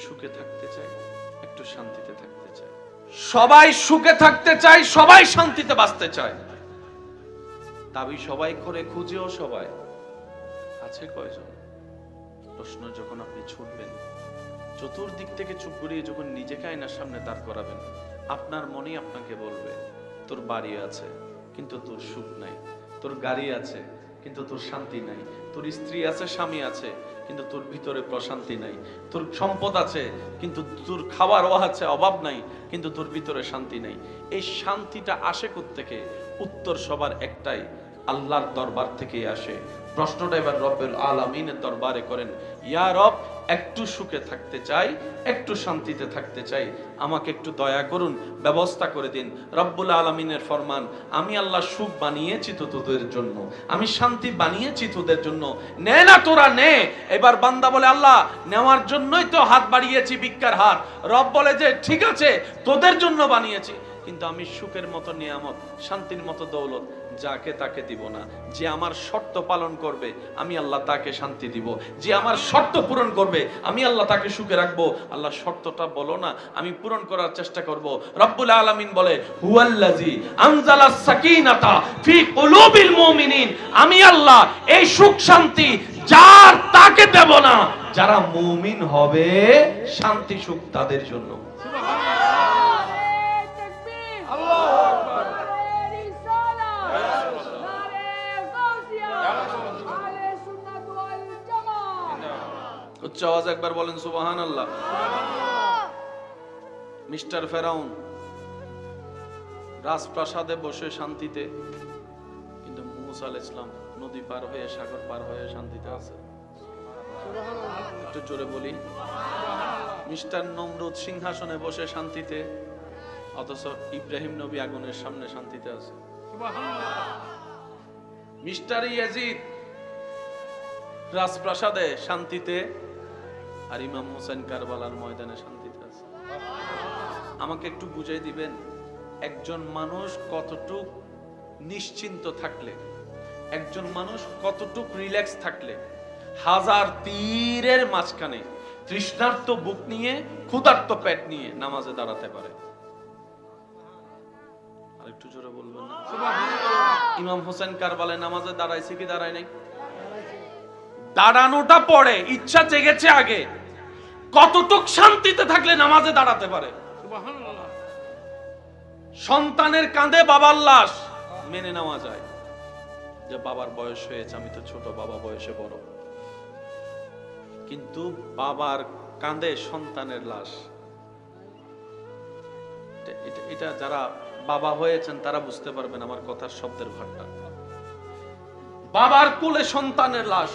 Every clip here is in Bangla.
সুখে থাকতে চাই, একটু শান্তিতে থাকতে চাই। সবাই সুখে থাকতে চায়, সবাই শান্তিতে বাঁচতে চায়, দাবি সবাই করে, খুঁজেও সবাই। আছে কয়জন? প্রশ্ন যখন আপনি ছুটবেন, চতুর্দিক থেকে চুপ করিয়ে যখন নিজেকে আয়নার সামনে দাঁড় করাবেন, আপনার মনেই আপনাকে বলবে তোর বাড়ি আছে কিন্তু তোর সুখ নাই, তোর গাড়ি আছে কিন্তু তোর শান্তি নাই, তোর স্ত্রী আছে, স্বামী আছে, কিন্তু তোর ভিতরে প্রশান্তি নাই, তোর সম্পদ আছে কিন্তু তোর খাওয়ার আছে, অভাব নাই, কিন্তু তোর ভিতরে শান্তি নাই। এই শান্তিটা আসে কোত্থেকে? উত্তর সবার একটাই, আল্লাহর দরবার থেকেই আসে। প্রশ্নটা এবার রব্বুল আলামিনের দরবারে করেন, ইয়া রব, একটু সুখে থাকতে চাই, একটু শান্তিতে থাকতে চাই, আমাকে একটু দয়া করুন, ব্যবস্থা করে দিন। রব্বুল আলামিনের ফরমান, আমি আল্লাহ সুখ বানিয়েছি তো তোদের জন্য, আমি শান্তি বানিয়েছি তোদের জন্য, নে না তোরা নে। এবার বান্দা বলে, আল্লাহ নেওয়ার জন্যই তো হাত বাড়িয়েছি, ভিক্ষার হাত। রব বলে যে ঠিক আছে, তোদের জন্য বানিয়েছি, কিন্তু আমি সুখের মতো নিয়ামত, শান্তির মতো দৌলত যাকে তাকে দিব না। যে আমার শর্ত পালন করবে আমি আল্লাহ তাকে শান্তি দিব, যে আমার শর্ত পূরণ করবে আমি আল্লাহ তাকে সুখে রাখবো। আল্লাহ শর্তটা বলো না, আমি পূরণ করার চেষ্টা করব। রব্বুল আলামিন বলে, হুয়াল্লাযী আনজালাস সাকিনাতা ফি কুলুবিল মুমিনিন, আমি আল্লাহ এই সুখ শান্তি যার তাকে দেব না, যারা মুমিন হবে শান্তি সুখ তাদের জন্য। উচ্চ আওয়াজ একবার বলেন সুবহানাল্লাহ। মিস্টার ফেরাউন রাজপ্রাসাদে বসে শান্তিতে, কিন্তু মুসা আলাইহিস সালাম নদী পার হয়ে, সাগর পার হয়ে শান্তিতে আছে। একটু জোরে বলি। মিস্টার নমরুদ সিংহাসনে বসে শান্তিতে, অথচ ইব্রাহিম নবী আগুনের সামনে শান্তিতে আছে। মিস্টার ইয়াজিদ রাজপ্রাসাদে শান্তিতে, আর ইমাম হোসেন কারবালার ময়দানে শান্তিতে আছে। আমাকে একটু বুঝাই দিবেন, একজন মানুষ কতটুক নিশ্চিন্ত থাকলে, একজন মানুষ কতটুক রিল্যাক্স থাকলে হাজার তীরের মাঝখানে তৃষ্ণার্ত বুক নিয়ে, ক্ষুধার্ত পেট নিয়ে নামাজে দাঁড়াতে পারে? আর একটু জোরে বলবেন না? ইমাম হোসেন কারবালায় নামাজে দাঁড়াইছে কি দাঁড়ায় নাই? দাঁড়ানোটা পড়ে, ইচ্ছা জেগেছে আগে। কতটুক শান্তিতে থাকলে নামাজে দাঁড়াতে পারে? সন্তানের কাঁধে বাবার লাশ মেনে নেওয়া যায়, যে বাবার বয়স হয়েছে, আমি তো ছোট, বাবা বয়সে বড়, কিন্তু বাবার কাঁধে সন্তানের লাশ, এটা যারা বাবা হয়েছেন তারা বুঝতে পারবেন আমার কথার শব্দের ভাট্টা। বাবার কোলে সন্তানের লাশ,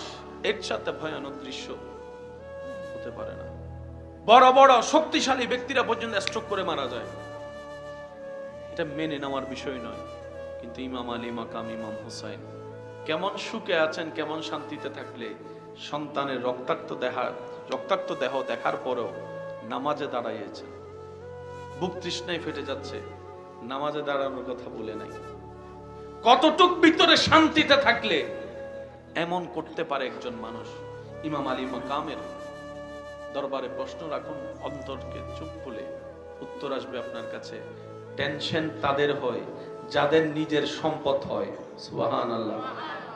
এর সাথে ভয়ানক দৃশ্য হতে পারে না। বড় বড় শক্তিশালী ব্যক্তিরা পর্যন্ত স্ট্রোক করে মারা যায়, এটা মেনে নেওয়ার বিষয় নয়। কিন্তু ইমাম আলী মাকাম ইমাম হুসাইন কেমন সুখে আছেন, কেমন শান্তিতে থাকলে সন্তানের রক্তাক্ত দেহ দেখার পরেও নামাজে দাঁড়াইয়েছেন। বুক তৃষ্ণায় ফেটে যাচ্ছে, নামাজে দাঁড়ানোর কথা বলে নাই। কতটুক ভিতরে শান্তিতে থাকলে এমন করতে পারে একজন মানুষ? ইমাম আলী মাকামের দরবারে প্রশ্ন রাখুন, অন্তরকে চুপ খুলে, উত্তর আসবে আপনার কাছে। টেনশন তাদের হয় যাদের নিজের সম্পদ হয়, সুবহানাল্লাহ।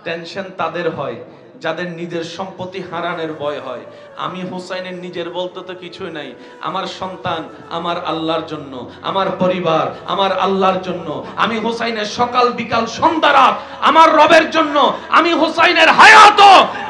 টেনশন তাদের হয় যাদের নিজের সম্পত্তি হারানোর ভয় হয়। আমি হুসাইনের নিজের বলতে তো কিছুই নাই, আমার সন্তান আমার আল্লাহর জন্য, আমার পরিবার আমার আল্লাহর জন্য, আমি হুসাইনের সকাল বিকাল সন্ধ্যা রাত আমার রবের জন্য, আমি হুসাইনের হায়াত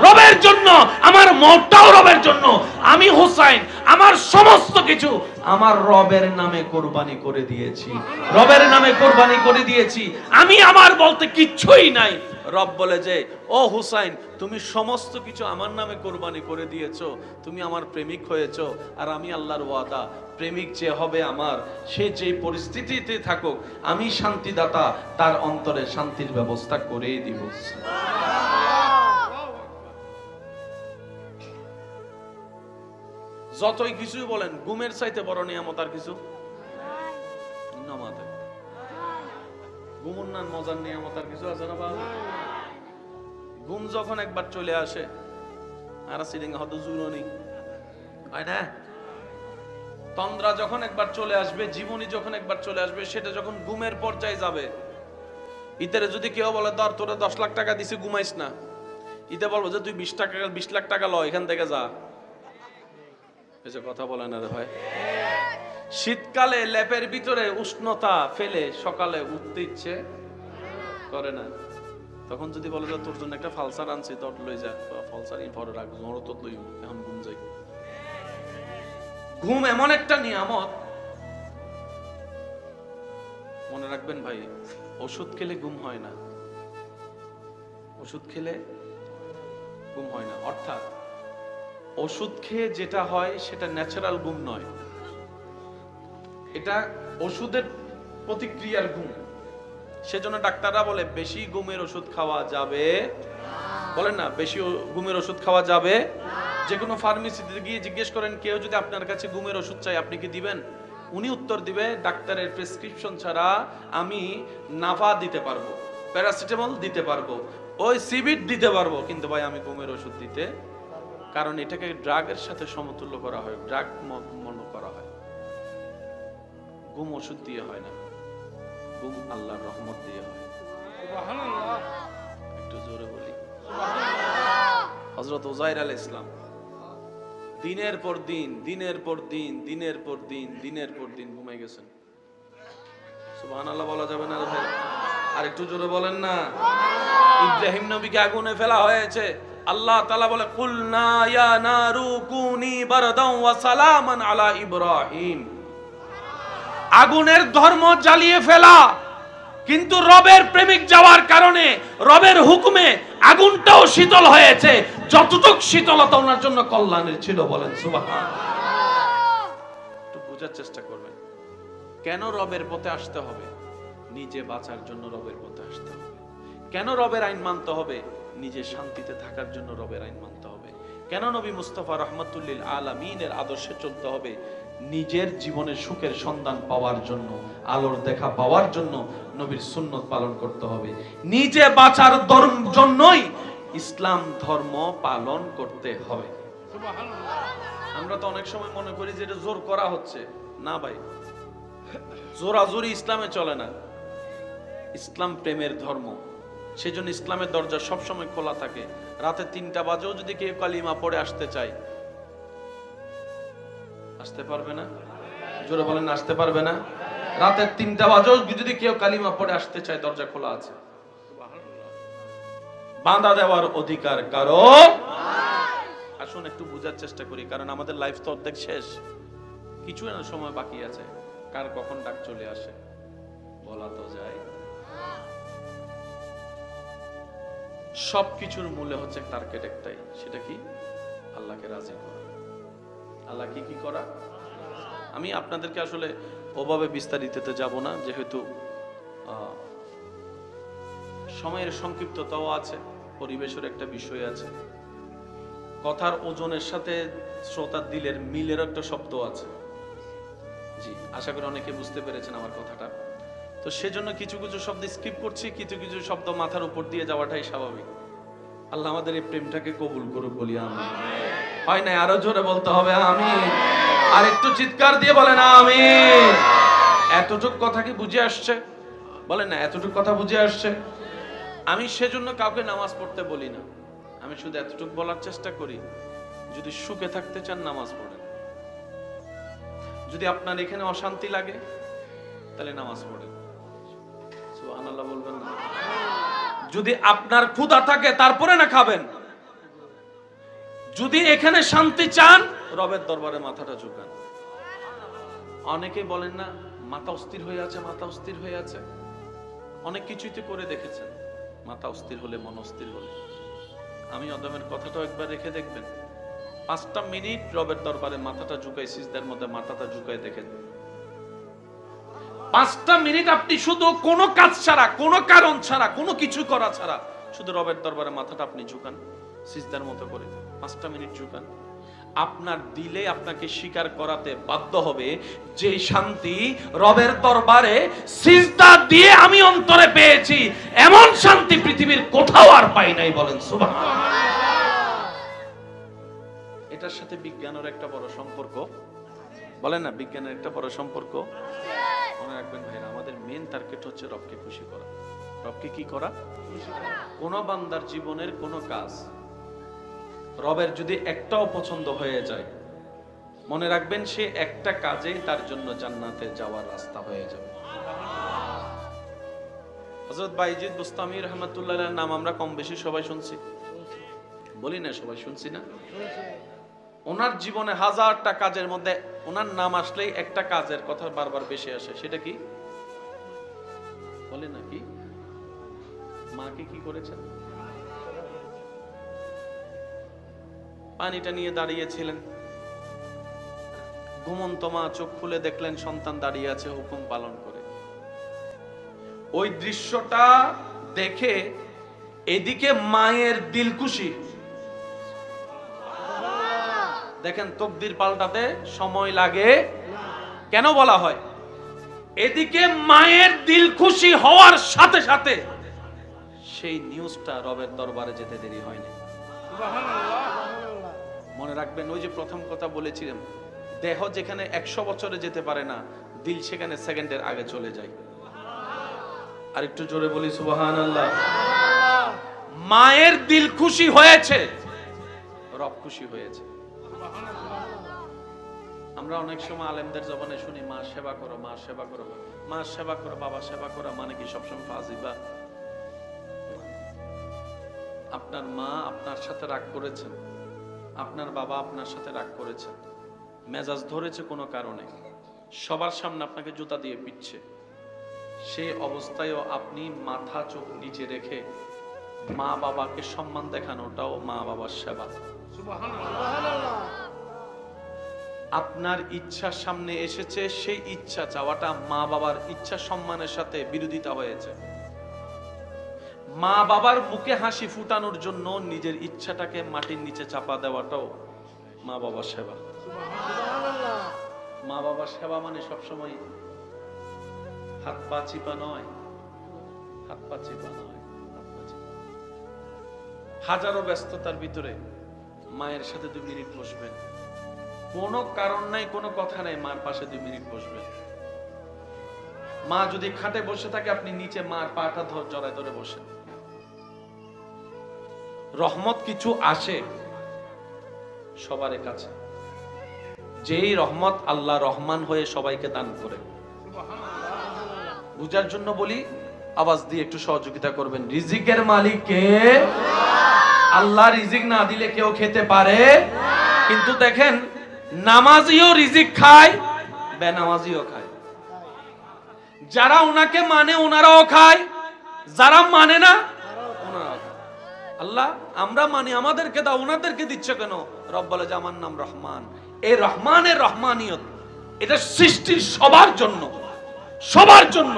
রবের জন্য, আমার মওতটাও রবের জন্য, আমি হুসাইন আমার সমস্ত কিছু আমার রবের নামে কোরবানি করে দিয়েছি, রবের নামে কোরবানি করে দিয়েছি। আমি আমার বলতে কিচ্ছুই নাই। রব বলে যে, ও হুসাইন, তুমি সমস্ত কিছু আমার নামে কোরবানি করে দিয়েছো, তুমি আমার প্রেমিক হয়েছো। আর আমি আল্লাহর ওয়াদা, প্রেমিক যে হবে আমার, সে যে পরিস্থিতিতে থাকুক, আমি শান্তিদাতা, তার অন্তরে শান্তির ব্যবস্থা করেই দিব। যতই কিছুই বলেন, ঘুমের চাইতে বড় নিয়ামত আর কিছু নামাতে, ঘুমুন না মজার নিয়ামত আর কিছু আছে না বাবা? ঘুম যখন একবার চলে আসে, আর সিলিং হয়তো জুড়নি হয় না, তন্দ্রা যখন একবার চলে আসবে, জীবনী যখন একবার চলে আসবে, সেটা যখন ঘুমের পর্যায়ে যাবে, ইতারে যদি কেউ বলে ধর তোরা 10 লাখ টাকা দিছি ঘুমাইস না, ইতে বলবো যে তুই 20 লাখ টাকা ল, এখান থেকে যা। এসে কথা বলে না রে ভাই। শীতকালে ল্যাপের ভিতরে উষ্ণতা ফেলে সকালে উঠতে ইচ্ছে করে না, তখন যদি বলে যে তোর জন্য একটা ফালসার আনছি, তোর লই যা, ফালসারই পরে রাখ, ঝড় তো লই, এখন ঘুম যাই। ঘুম এমন একটা নিয়ামত, মনে রাখবেন ভাই, ওষুধ খেলে ঘুম হয় না, ওষুধ খেলে ঘুম হয় না। অর্থাৎ ওষুধ খেয়ে যেটা হয় সেটা ন্যাচারাল ঘুম নয়, এটা ওষুধের প্রতিক্রিয়ার ঘুম। সেজন্য ডাক্তাররা বলে বেশি ঘুমের ওষুধ খাওয়া যাবে, বলেন না বেশি ঘুমের ওষুধ খাওয়া যাবে। যে কোনো ফার্মেসিতে গিয়ে জিজ্ঞেস করেন, কেউ যদি আপনার কাছে ঘুমের ওষুধ চাই আপনি কি দিবেন? উনি উত্তর দিবে, ডাক্তারের প্রেসক্রিপশন ছাড়া আমি নাভা দিতে পারবো, প্যারাসিটামল দিতে পারবো, ওই সিবিট দিতে পারবো, কিন্তু ভাই আমি ঘুমের ওষুধ দিতে, কারণ এটাকে ড্রাগের সাথে সমতুল্য করা হয়, ড্রাগ মনে করা হয়। ঘুম ওষুধ দিয়ে হয় না, ঘুম আল্লাহর রহমত দিয়ে হয়। সুবহানাল্লাহ, একটু জোরে বলি সুবহানাল্লাহ। হযরত উযাইর আলাইহিস সালাম দিনের পর দিন ঘুমাই গেছেন। সুবহানাল্লাহ বলা যাবে না ভাই? আর একটু জোরে বলেন না। ইব্রাহিম নবীকে আগুনে ফেলা হয়েছে, আল্লাহ তাআলা বলে কুলনা ইয়া নারু কুনি বারদান ওয়া সালামান আলা ইব্রাহিম। আগুনের ধর্ম জ্বালিয়ে ফেলা, কিন্তু রবের প্রেমিক যাওয়ার কারণে রবের হুকুমে আগুনটাও শীতল হয়েছে, যতটুক শীতলতা ওনার জন্য কল্যাণের ছিল। বলেন সুবহানাল্লাহ। একটু বোঝার চেষ্টা করবেন, কেন রবের পথে আসতে হবে? নিজে বাঁচার জন্য রবের পথে আসতে হবে। কেন রবের আইন মানতে হবে? নিজে শান্তিতে থাকার জন্য রবের আইন মানতে হবে। কেন নবী মুস্তাফা রাহমাতুল লিল আলামিনের আদর্শে চলতে হবে? নিজের জীবনের সুখের সন্ধান পাওয়ার জন্য, আলোর দেখা পাওয়ার জন্য নবীর সুন্নত পালন করতে হবে। নিজে বাঁচার জন্যই ইসলাম ধর্ম পালন করতে হবে। সুবহানাল্লাহ। আমরা তো অনেক সময় মনে করি যে এটা জোর করা হচ্ছে, না ভাই, জোরাজোরি ইসলামে চলে না। ইসলাম প্রেমের ধর্ম, সেজন্য ইসলামের দরজা সবসময় খোলা থাকে। রাতে 3টা বাজেও যদি কেউ কালিমা পড়ে আসতে চায়, আসতে পারবে না? জোরে বলেন, আসতে পারবে না? রাতে 3টা বাজেও যদি কেউ কালিমা পড়ে আসতে চায়, দরজা খোলা আছে। বাঁধা দেওয়ার অধিকার কারো। আসুন একটু বোঝার চেষ্টা করি, কারণ আমাদের লাইফ তো অর্ধেক শেষ, কিছু না সময় বাকি আছে। কার কখন ডাক চলে আসে বলা তো যায়। সবকিছুর মূলে হচ্ছে টার্গেট একটাই, সেটা কি? আল্লাহকে রাজি করা। আল্লাহ কি করা? আমি আপনাদেরকে আসলে ওভাবে বিস্তারিততে যাব না, যেহেতু সময়ের সংক্ষিপ্ততাও আছে, পরিবেশের একটা বিষয় আছে, কথার ওজনের সাথে শ্রোতার দিলের মিলের একটা শব্দ আছে। জি, আশা করি অনেকে বুঝতে পেরেছেন আমার কথাটা। তো সেজন্য কিছু কিছু শব্দ স্কিপ করছি, কিছু কিছু শব্দ মাথার উপর দিয়ে যাওয়াটাই স্বাভাবিক। আল্লাহ আমাদের এই প্রেমটাকে কবুল করুক, বলি আমিন। হয় না? আরো জোরে বলতে হবে আমিন। আর একটু চিৎকার দিয়ে বলেন আমিন। এতটুক কথা কি বুঝে আসছে? বলেন না, এতটুক কথা বুঝে আসছে? আমি সেজন্য কাউকে নামাজ পড়তে বলি না, আমি শুধু এতটুক বলার চেষ্টা করি, যদি সুখে থাকতে চান নামাজ পড়েন। যদি আপনার এখানে অশান্তি লাগে তাহলে নামাজ পড়েন। সুবহানাল্লাহ বলবেন না? যদি আপনার ক্ষুধা থাকে তারপরে না খাবেন। যদি এখানে শান্তি চান, রবের দরবারে মাথাটা ঝুঁকান। অনেকে বলেন না মাথা অস্থির হয়ে আছে, মাথা অস্থির হয়ে আছে। অনেক কিছুই তো করে দেখেছেন, মাথা অস্থির হলে, মন অস্থির হলে। আমি অদমের কথাটাও একবার রেখে দেখবেন, 5টা মিনিট রবের দরবারে মাথাটা ঝুঁকাই, সিজদার মধ্যে মাথাটা ঝুঁকাই দেখেন। 5টা মিনিট আপনি শুধু কোনো কাজ ছাড়া, কোনো কারণ ছাড়া, কোনো কিছু করা ছাড়া শুধু রবের দরবারে মাথাটা আপনি ঝুঁকান, সিজদার মতো করে 5টা মিনিট ঝুঁকান। আপনার দিলে আপনাকে স্বীকার করাতে বাধ্য হবে যে শান্তি রবের দরবারে সিজদা দিয়ে আমি অন্তরে পেয়েছি, এমন শান্তি পৃথিবীর কোথাও আর পাই নাই। বলেন সুবহানাল্লাহ। এটার সাথে বিজ্ঞানের একটা বড় সম্পর্ক। বলেন না বিজ্ঞানের একটা বড় সম্পর্ক। মনে রাখবেন ভাইরা, আমাদের মেন টার্গেট হচ্ছে রবকে খুশি করা। রবকে কি করা? কোন বান্দার জীবনের কোন কাজ রবের যদি একটাও পছন্দ হয়ে যায়, মনে রাখবেন সে একটা কাজেই তার জন্য জান্নাতে যাওয়ার রাস্তা হয়ে যাবে। হযরত বাইজিদ বুস্তামি রাহমাতুল্লাহ আলাইহির নাম আমরা কম বেশি সবাই শুনছি, বলি না সবাই শুনছি না? ওনার জীবনে হাজারটা কাজের মধ্যে ওনার নাম আসলেই একটা কাজের কথা বারবার বেশি আসে, সেটা কি বলে নাকি? মাকে কি করেছেন? পানিটা নিয়ে দাঁড়িয়েছিলেন, ঘুমন্ত মা চোখ খুলে দেখলেন সন্তান দাঁড়িয়ে আছে হুকুম পালন করে। ওই দৃশ্যটা দেখে এদিকে মায়ের দিল খুশি, দেখেন তকদির পাল্টাতে সময় লাগে। কেন বলা হয়? এদিকে মায়ের দিল খুশি হওয়ার সাথে সাথে সেই নিউজটা রবের দরবারে যেতে দেরি হয়নি। মনে রাখবেন, ওই যে প্রথম কথা বলেছিলাম, দেহ যেখানে 100 বছরে যেতে পারে না, দিল সেখানে সেকেন্ডের আগে চলে যায়। আর একটু জোরে বলি সুবহানাল্লাহ। মায়ের দিল খুশি হয়েছে, রব খুশি হয়েছে। আমরা অনেক সময় আলেমদের জবানে শুনি মা সেবা করো, মা সেবা করো, মা সেবা করো, বাবা সেবা করো, মানে কি সবসময় ফাজিবা? আপনার মা আপনার সাথে রাগ করেছেন, আপনার বাবা আপনার সাথে রাগ করেছেন, মেজাজ ধরেছে কোনো কারণে, সবার সামনে আপনাকে জুতা দিয়ে পিটছে, সেই অবস্থায়ও আপনি মাথা চোখ নিচে রেখে মা বাবাকে সম্মান দেখানোটাও মা বাবার সেবা। সুবহানাল্লাহ। আপনার ইচ্ছার সামনে এসেছে, সেই ইচ্ছা চাওয়াটা মা বাবার ইচ্ছা সম্মানের সাথে বিরোধিতা হয়েছে। মা বাবার মুখে হাসি ফুটানোর জন্য নিজের ইচ্ছাটাকে মাটির নিচে চাপা দেওয়াটাও মা বাবার সেবা। মা বাবার সেবা মানে সবসময় হাত পা চিপা নয়, হাত পা চিপা নয়, হাত পা চিপা। হাজারো ব্যস্ততার ভিতরে মায়ের সাথে 2 মিনিট বসবেন, কোনো কারণ নাই, কোনো কথা নাই, মার পাশে 2 মিনিট বসবেন। মা যদি খাটে বসে থাকে, আপনি নিচে মার পাটা জড়ায় ধরে বসেন। রহমত কিছু আসে সবার কাছে, যেই রহমত আল্লাহ রহমান হয়ে সবাইকে দান করে। বুঝার জন্য বলি, আওয়াজ দিয়ে একটু সহযোগিতা করবেন। রিজিকের মালিক কে? আল্লাহ রিজিক না দিলে কেউ খেতে পারে? কিন্তু দেখেন, নামাজিও রিজিক খায়, বেনামাজিও খায়। যারা ওনাকে মানে ওনারাও খায়, যারা মানে না ওনারাও খায়। আল্লাহ আমরা মানি, আমাদেরকে দাও, ওনাদেরকে দিচ্ছ কেন? রব বলে যে আমার নাম রহমান। এই রহমানের রহমানিয়ত, এটা সৃষ্টির সবার জন্য, সবার জন্য।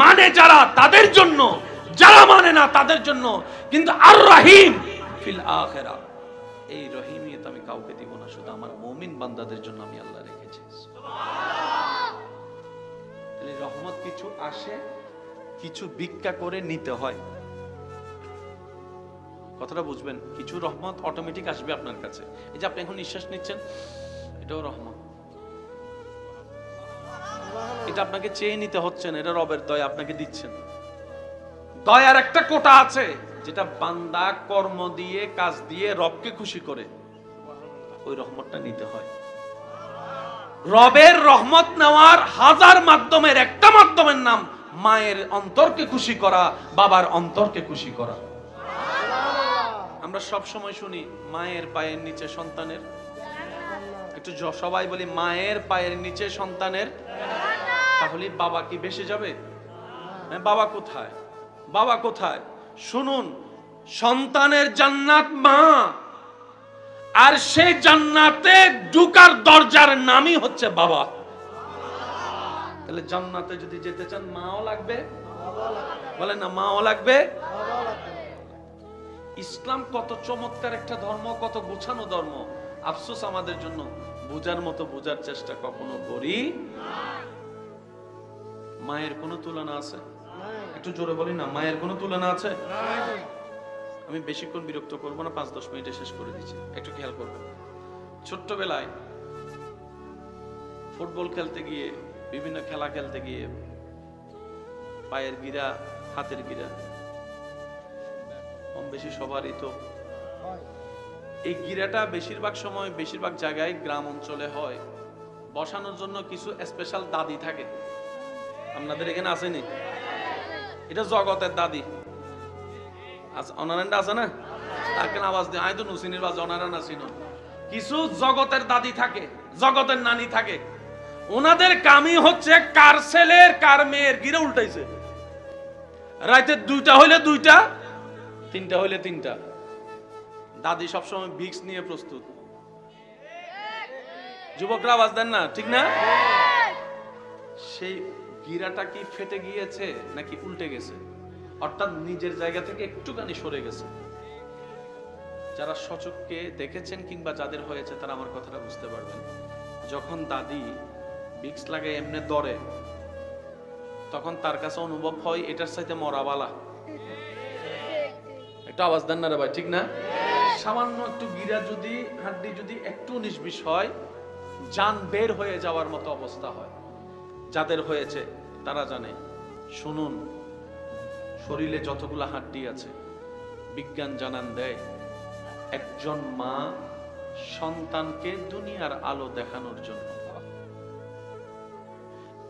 মানে যারা তাদের জন্য, যারা মানে না তাদের জন্য। কিন্তু আর রহিম ফিল আখিরা, এই রহিমিয়ত আমি কাউকে দিব না, শুধু আমার মুমিন বান্দাদের জন্য আমি আল্লাহ রেখেছি। সুবহানাল্লাহ। রহমত কিছু আসে, কিছু ভিক্ষা করে নিতে হয়। কথাটা বুঝবেন, কিছু রহমত অটোমেটিক আসবে আপনার কাছে। এই যে আপনি এখন নিঃশ্বাস নিচ্ছেন, এটাও রহমত। এটা আপনাকে চেয়ে নিতে হচ্ছে না, এটা রবের দয়া আপনাকে দিচ্ছেন। দয়ার একটা কোটা আছে, যেটা বান্দা কর্ম দিয়ে, কাজ দিয়ে রবকে খুশি করে, ওই রহমতটা নিতে হয়। রবের রহমত নেওয়ার হাজার মাধ্যমের একটা মাধ্যমের নাম মায়ের অন্তরকে খুশি করা, বাবার অন্তরকে খুশি করা। আমরা সব সময় শুনি মায়ের পায়ের নিচে সন্তানের, একটু সবাই বলি মায়ের পায়ের নিচে সন্তানের। তাহলে বাবা কি বেঁচে যাবে? বাবা কোথায়? বাবা কোথায়? শুনুন, সন্তানের জান্নাত মা, আর সেই জান্নাতে ঢোকার দরজার নামই হচ্ছে বাবা। তাহলে জান্নাতে যদি যেতে চান, মাও লাগবে, বলেন না, মাও লাগবে। ইসলাম কত চমৎকার একটা ধর্ম, কত গোছানো ধর্ম। আফসোস আমাদের জন্য বুঝার মতো বুঝার চেষ্টা কখনো করি। মায়ের কোনো তুলনা আছে? একটু জোরে বলি না, মায়ের কোনো তুলনা আছে? আমি বেশিক্ষণ বিরক্ত করবো না, 5-10 মিনিটে শেষ করে দিচ্ছি, একটু খেয়াল করবেন। ছোট্টবেলায় ফুটবল খেলতে গিয়ে, বিভিন্ন খেলা খেলতে গিয়ে পায়ের গিরা, হাতের গিরা কম বেশি সবারই তো। এই গিরাটা বেশিরভাগ সময়, বেশিরভাগ জায়গায় গ্রাম অঞ্চলে হয়। বসানোর জন্য কিছু স্পেশাল দাদি থাকে, আপনাদের এখানে আসেনি? এটা জগতের দাদি অনারান্ডা আছে না, তাকে আওয়াজ দিয়ে আয় তো নুসিনির বাজ অনারা না ছিল। কিছু জগতের দাদি থাকে, জগতের নানি থাকে, ওনাদের কামই হচ্ছে কার ছেলের কার মেয়ের গিরে উল্টাইছে। রাতে 2টা হইলে 2টা, 3টা হইলে 3টা। দাদি সবসময় ভিক্স নিয়ে প্রস্তুত। যুবকরা আওয়াজ দেন না, ঠিক না? সেই গিরাটা কি ফেটে গিয়েছে নাকি উল্টে গেছে, অর্থাৎ নিজের জায়গা থেকে একটুখানি সরে গেছে। যারা সচক্ষে দেখেছেন কিংবা যাদের হয়েছে তারা আমার কথাটা বুঝতে পারবেন। যখন দাদি ভিক্স লাগে এমনি দরে, তখন তার কাছে অনুভব হয় এটার সাথে মরাবালা। একটা আওয়াজ দেন না রে ভাই, ঠিক না? সামান্য একটু গিরা যদি, হাড্ডি যদি একটু 19-20 হয়, জান বের হয়ে যাওয়ার মতো অবস্থা হয়। যাদের হয়েছে তারা জানে। শুনুন, শরীরে যতগুলো হাড্ডি আছে, বিজ্ঞান জানান দেয় একজন মা সন্তানকে দুনিয়ার আলো দেখানোর জন্য,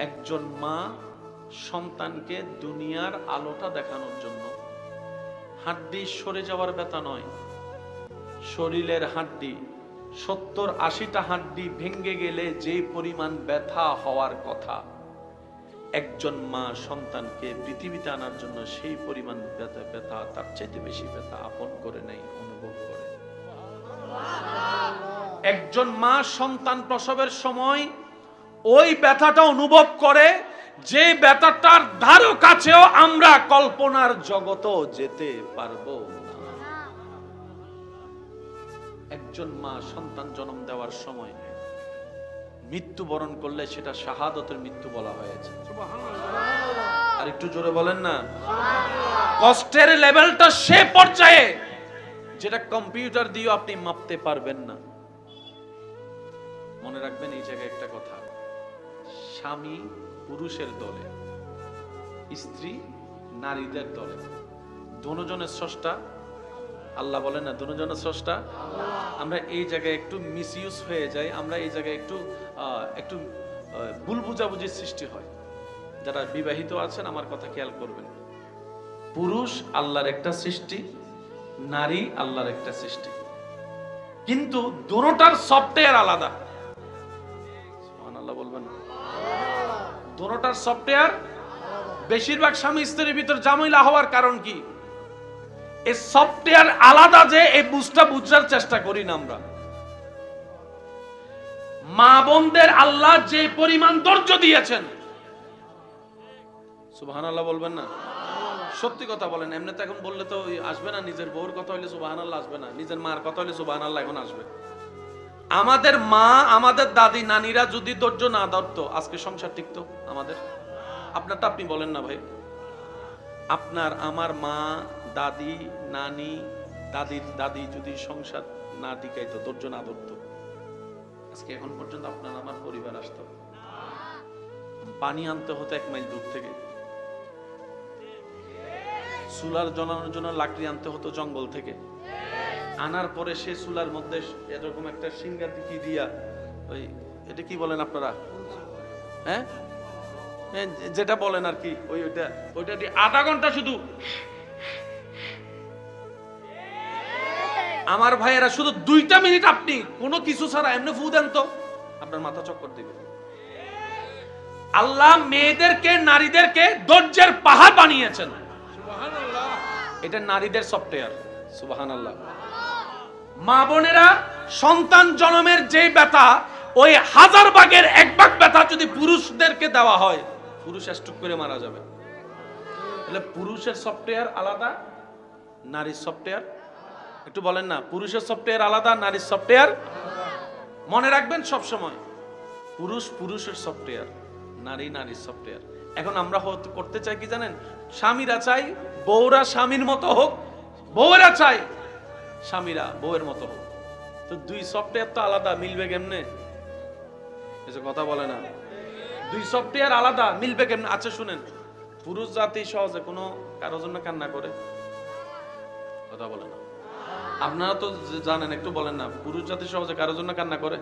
একজন মা সন্তানকে দুনিয়ার আলোটা দেখানোর জন্য হাড্ডি সরে যাওয়ার ব্যথা নয়, শরীরের হাড্ডি 70-80টা হাড্ডি ভেঙে গেলে যে পরিমাণ ব্যথা হওয়ার কথা, একজন মা সন্তানকে পৃথিবীতে আনার জন্য সেই পরিমাণ ব্যথা, তার চাইতে বেশি ব্যথা আপন করে নেই, অনুভব করে। একজন মা সন্তান প্রসবের সময় ওই ব্যথাটা অনুভব করে, যে ব্যথাটার ধারও কাছেও আমরা কল্পনার জগতেও যেতে পারবো না। একজন মা সন্তান জন্ম দেওয়ার সময় মৃত্যুবরণ করলে সেটা শাহাদতের মৃত্যু বলা হয়েছে। আর একটু জোরে বলেন না। কষ্টের লেভেলটা সে পর্যায়ে যেটা কম্পিউটার দিয়ে আপনি মাপতে পারবেন না। মনে রাখবেন এই জায়গায় একটা কথা, স্বামী পুরুষের দলে, স্ত্রী নারীদের দলে। দুজনের স্রষ্টা আল্লাহ, বলেন না দুজনের স্রষ্টা। আমরা এই জায়গায় একটু মিসইউজ হয়ে যাই, আমরা এই জায়গায় একটু ভুল বুঝাবুঝির সৃষ্টি হয়। যারা বিবাহিত আছেন আমার কথা খেয়াল করবেন। পুরুষ আল্লাহর একটা সৃষ্টি, নারী আল্লাহর একটা সৃষ্টি, কিন্তু দুটোটার সফটওয়্যার আলাদা। সুবহানাল্লাহ বলবেন। দুটোটার সফটওয়্যার। বেশিরভাগ স্বামী স্ত্রীর ভিতর ঝামেলা হওয়ার কারণ কি? এই সফটওয়্যার আলাদা, যে এই বুঝটা বুঝার চেষ্টা করি না আমরা। মা বোনদের আল্লাহ যে পরিমাণ ধৈর্য দিয়েছেন, সুবহানাল্লাহ বলবেন না? সত্যি কথা বলেন। এমনি তো এখন বললে তো আসবে না, নিজের বউর কথা হইলে সুবহানাল্লাহ আসবে না, নিজের মার কথা হইলে সুবহানাল্লাহ এখন আসবে। আমাদের মা, আমাদের দাদি নানিরা যদি ধৈর্য না ধরতো আজকে সংসার টিকতো আমাদের? আপনারটা আপনি বলেন না ভাই। আপনার আমার মা, দাদি, নানি, দাদির দাদি যদি সংসার না টিকাইতো, ধৈর্য না ধরতো, আজকে এখন পর্যন্ত আপনার আমার পরিবার আসতো? পানি আনতে হতো 1 মাইল দূর থেকে, চুলার জ্বালানোর জন্য লাকড়ি আনতে হতো জঙ্গল থেকে, আনার পরে সে চুলার মধ্যে এরকম একটা সিঙ্গার কি দিয়া, ওই এটা কি বলেন আপনারা, হ্যাঁ যেটা বলেন আর কি, ওইটা দিয়ে আধা ঘন্টা শুধু আমার ভাইয়েরা, শুধু 2টা মিনিট আপনি কোনো কিছু ছাড়া এমনি ফু দেন তো আপনার মাথা চক্কর দিবে। আল্লাহ মেয়েদেরকে, নারীদেরকে ধৈর্যের পাহাড় বানিয়েছেন। এটা নারীদের সফটওয়্যার। সুবহানাল্লাহ। মা বোনেরা সন্তান জন্মের যে ব্যথা, ওই 1000 ভাগের 1 ভাগ ব্যথা যদি পুরুষদেরকে দেওয়া হয়, পুরুষ স্ট্রোক করে মারা যাবে। তাহলে পুরুষের সফটওয়্যার আলাদা, নারীর সফটওয়্যার, একটু বলেন না, পুরুষের সফটওয়্যার আলাদা, নারীর সফটওয়্যার। মনে রাখবেন সব সময়, পুরুষ পুরুষের সফটওয়্যার, নারী নারীর সফটওয়্যার। এখন আমরা করতে চাই কি জানেন? স্বামীরা চাই বউরা স্বামীর মতো হোক, বউরা চাই স্বামীরা বউয়ের মতো হোক। তো 2 সফটওয়্যার তো আলাদা, মিলবে কেমনে? এসে কথা বলে না। দুই সফটওয়্যার আলাদা, মিলবে কেমন? আচ্ছা শুনেন, পুরুষ জাতি সহজে কোনো কারোর জন্য কান্না করে? কথা বলে না। আপনারা তো জানেন, একটু বলেন না, পুরুষ জাতি সহজে কারোর জন্য কান্না করে?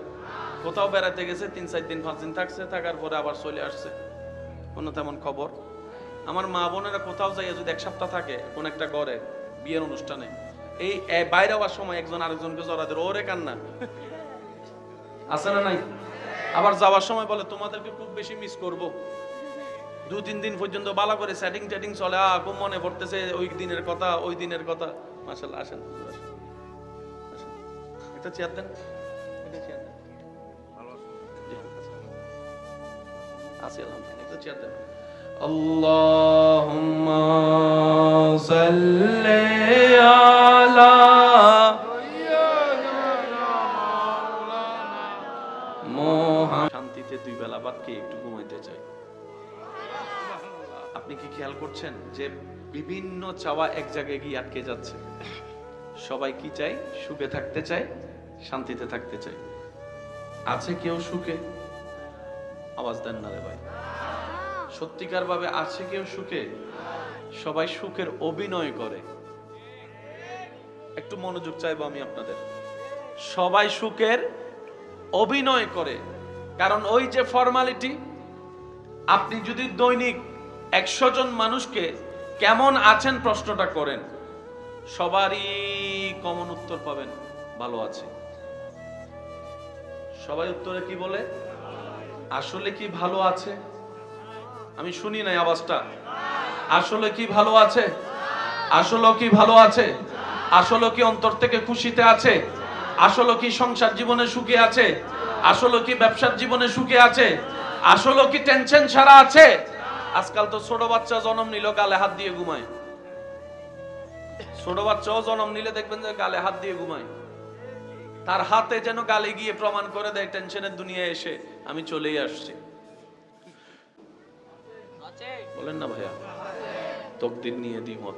কোথাও বেড়াতে গেছে, 3-4 দিন 5 দিন থাকছে, থাকার পরে আবার চলে আসছে, কোনো তেমন খবর। আমার মা বোনেরা কোথাও যাইয়া যদি 1 সপ্তাহ থাকে কোন একটা ঘরে বিয়ের অনুষ্ঠানে, এই বাইরে হওয়ার সময় একজন আরেকজনকে জড়া দেয়, ওরে কান্না আছে না নাই? আবার যাওয়ার সময় বলে তোমাদেরকে খুব বেশি মিস করব। 2-3 দিন পর্যন্ত ভালো করে সেটিং টেটিং চলে, খুব মনে পড়তেছে ওই দিনের কথা, ওই দিনের কথা। মাশাআল্লাহ, আসেন আসেন, একটা চেয়ার দেন, একটা চেয়ার দেন। আছে আলহামদুলিল্লাহ, একটা চেয়ার দেন। আল্লাহুম্মা সাল্লি আলা মুহাম্মাদ। শান্তিতে 2 বেলা ভাত খেয়ে একটু ঘুমাইতে চাই। আপনি কি খেয়াল করছেন যে বিভিন্ন চাওয়া এক জায়গায় গিয়ে আটকে যাচ্ছে? সবাই কি চাই? সুখে থাকতে চায়, শান্তিতে থাকতে চায়। আছে কেউ সুখে? আওয়াজ দেন না রে ভাই। সত্যিকার ভাবে আছে কেউ সুখে? সবাই সুখের অভিনয় করে। একটু মনোযোগ চাইবো আমি আপনাদের। সবাই সুখের অভিনয় করে, কারণ ওই যে ফর্মালিটি। আপনি যদি দৈনিক 100 জন মানুষকে কেমন আছেন প্রশ্নটা করেন, সবারই কমন উত্তর পাবেন, ভালো আছে। সবাই উত্তরে কি বলে? আসলে কি ভালো আছে? আমি শুনি নাই আওয়াজটা। আসলে কি ভালো আছে? আসলে কি ভালো আছে? আসলে কি অন্তর থেকে খুশিতে আছে? আসলে কি সংসার জীবনে সুখে আছে? আসলে কি ব্যবসার জীবনে সুখে আছে? আসলে কি টেনশন ছাড়া আছে? আজকাল তো ছোট বাচ্চা জন্ম নিল গালে হাত দিয়ে ঘুমায়। ছোট বাচ্চাও জন্ম নিলে দেখবেন যে গালে হাত দিয়ে ঘুমায়। তার হাতে যেন গালে গিয়ে প্রমাণ করে দেয় টেনশনের দুনিয়ায় এসে আমি চলেই আসছি। বলেন না ভাইয়া? তকদির নিয়ে দ্বিমত,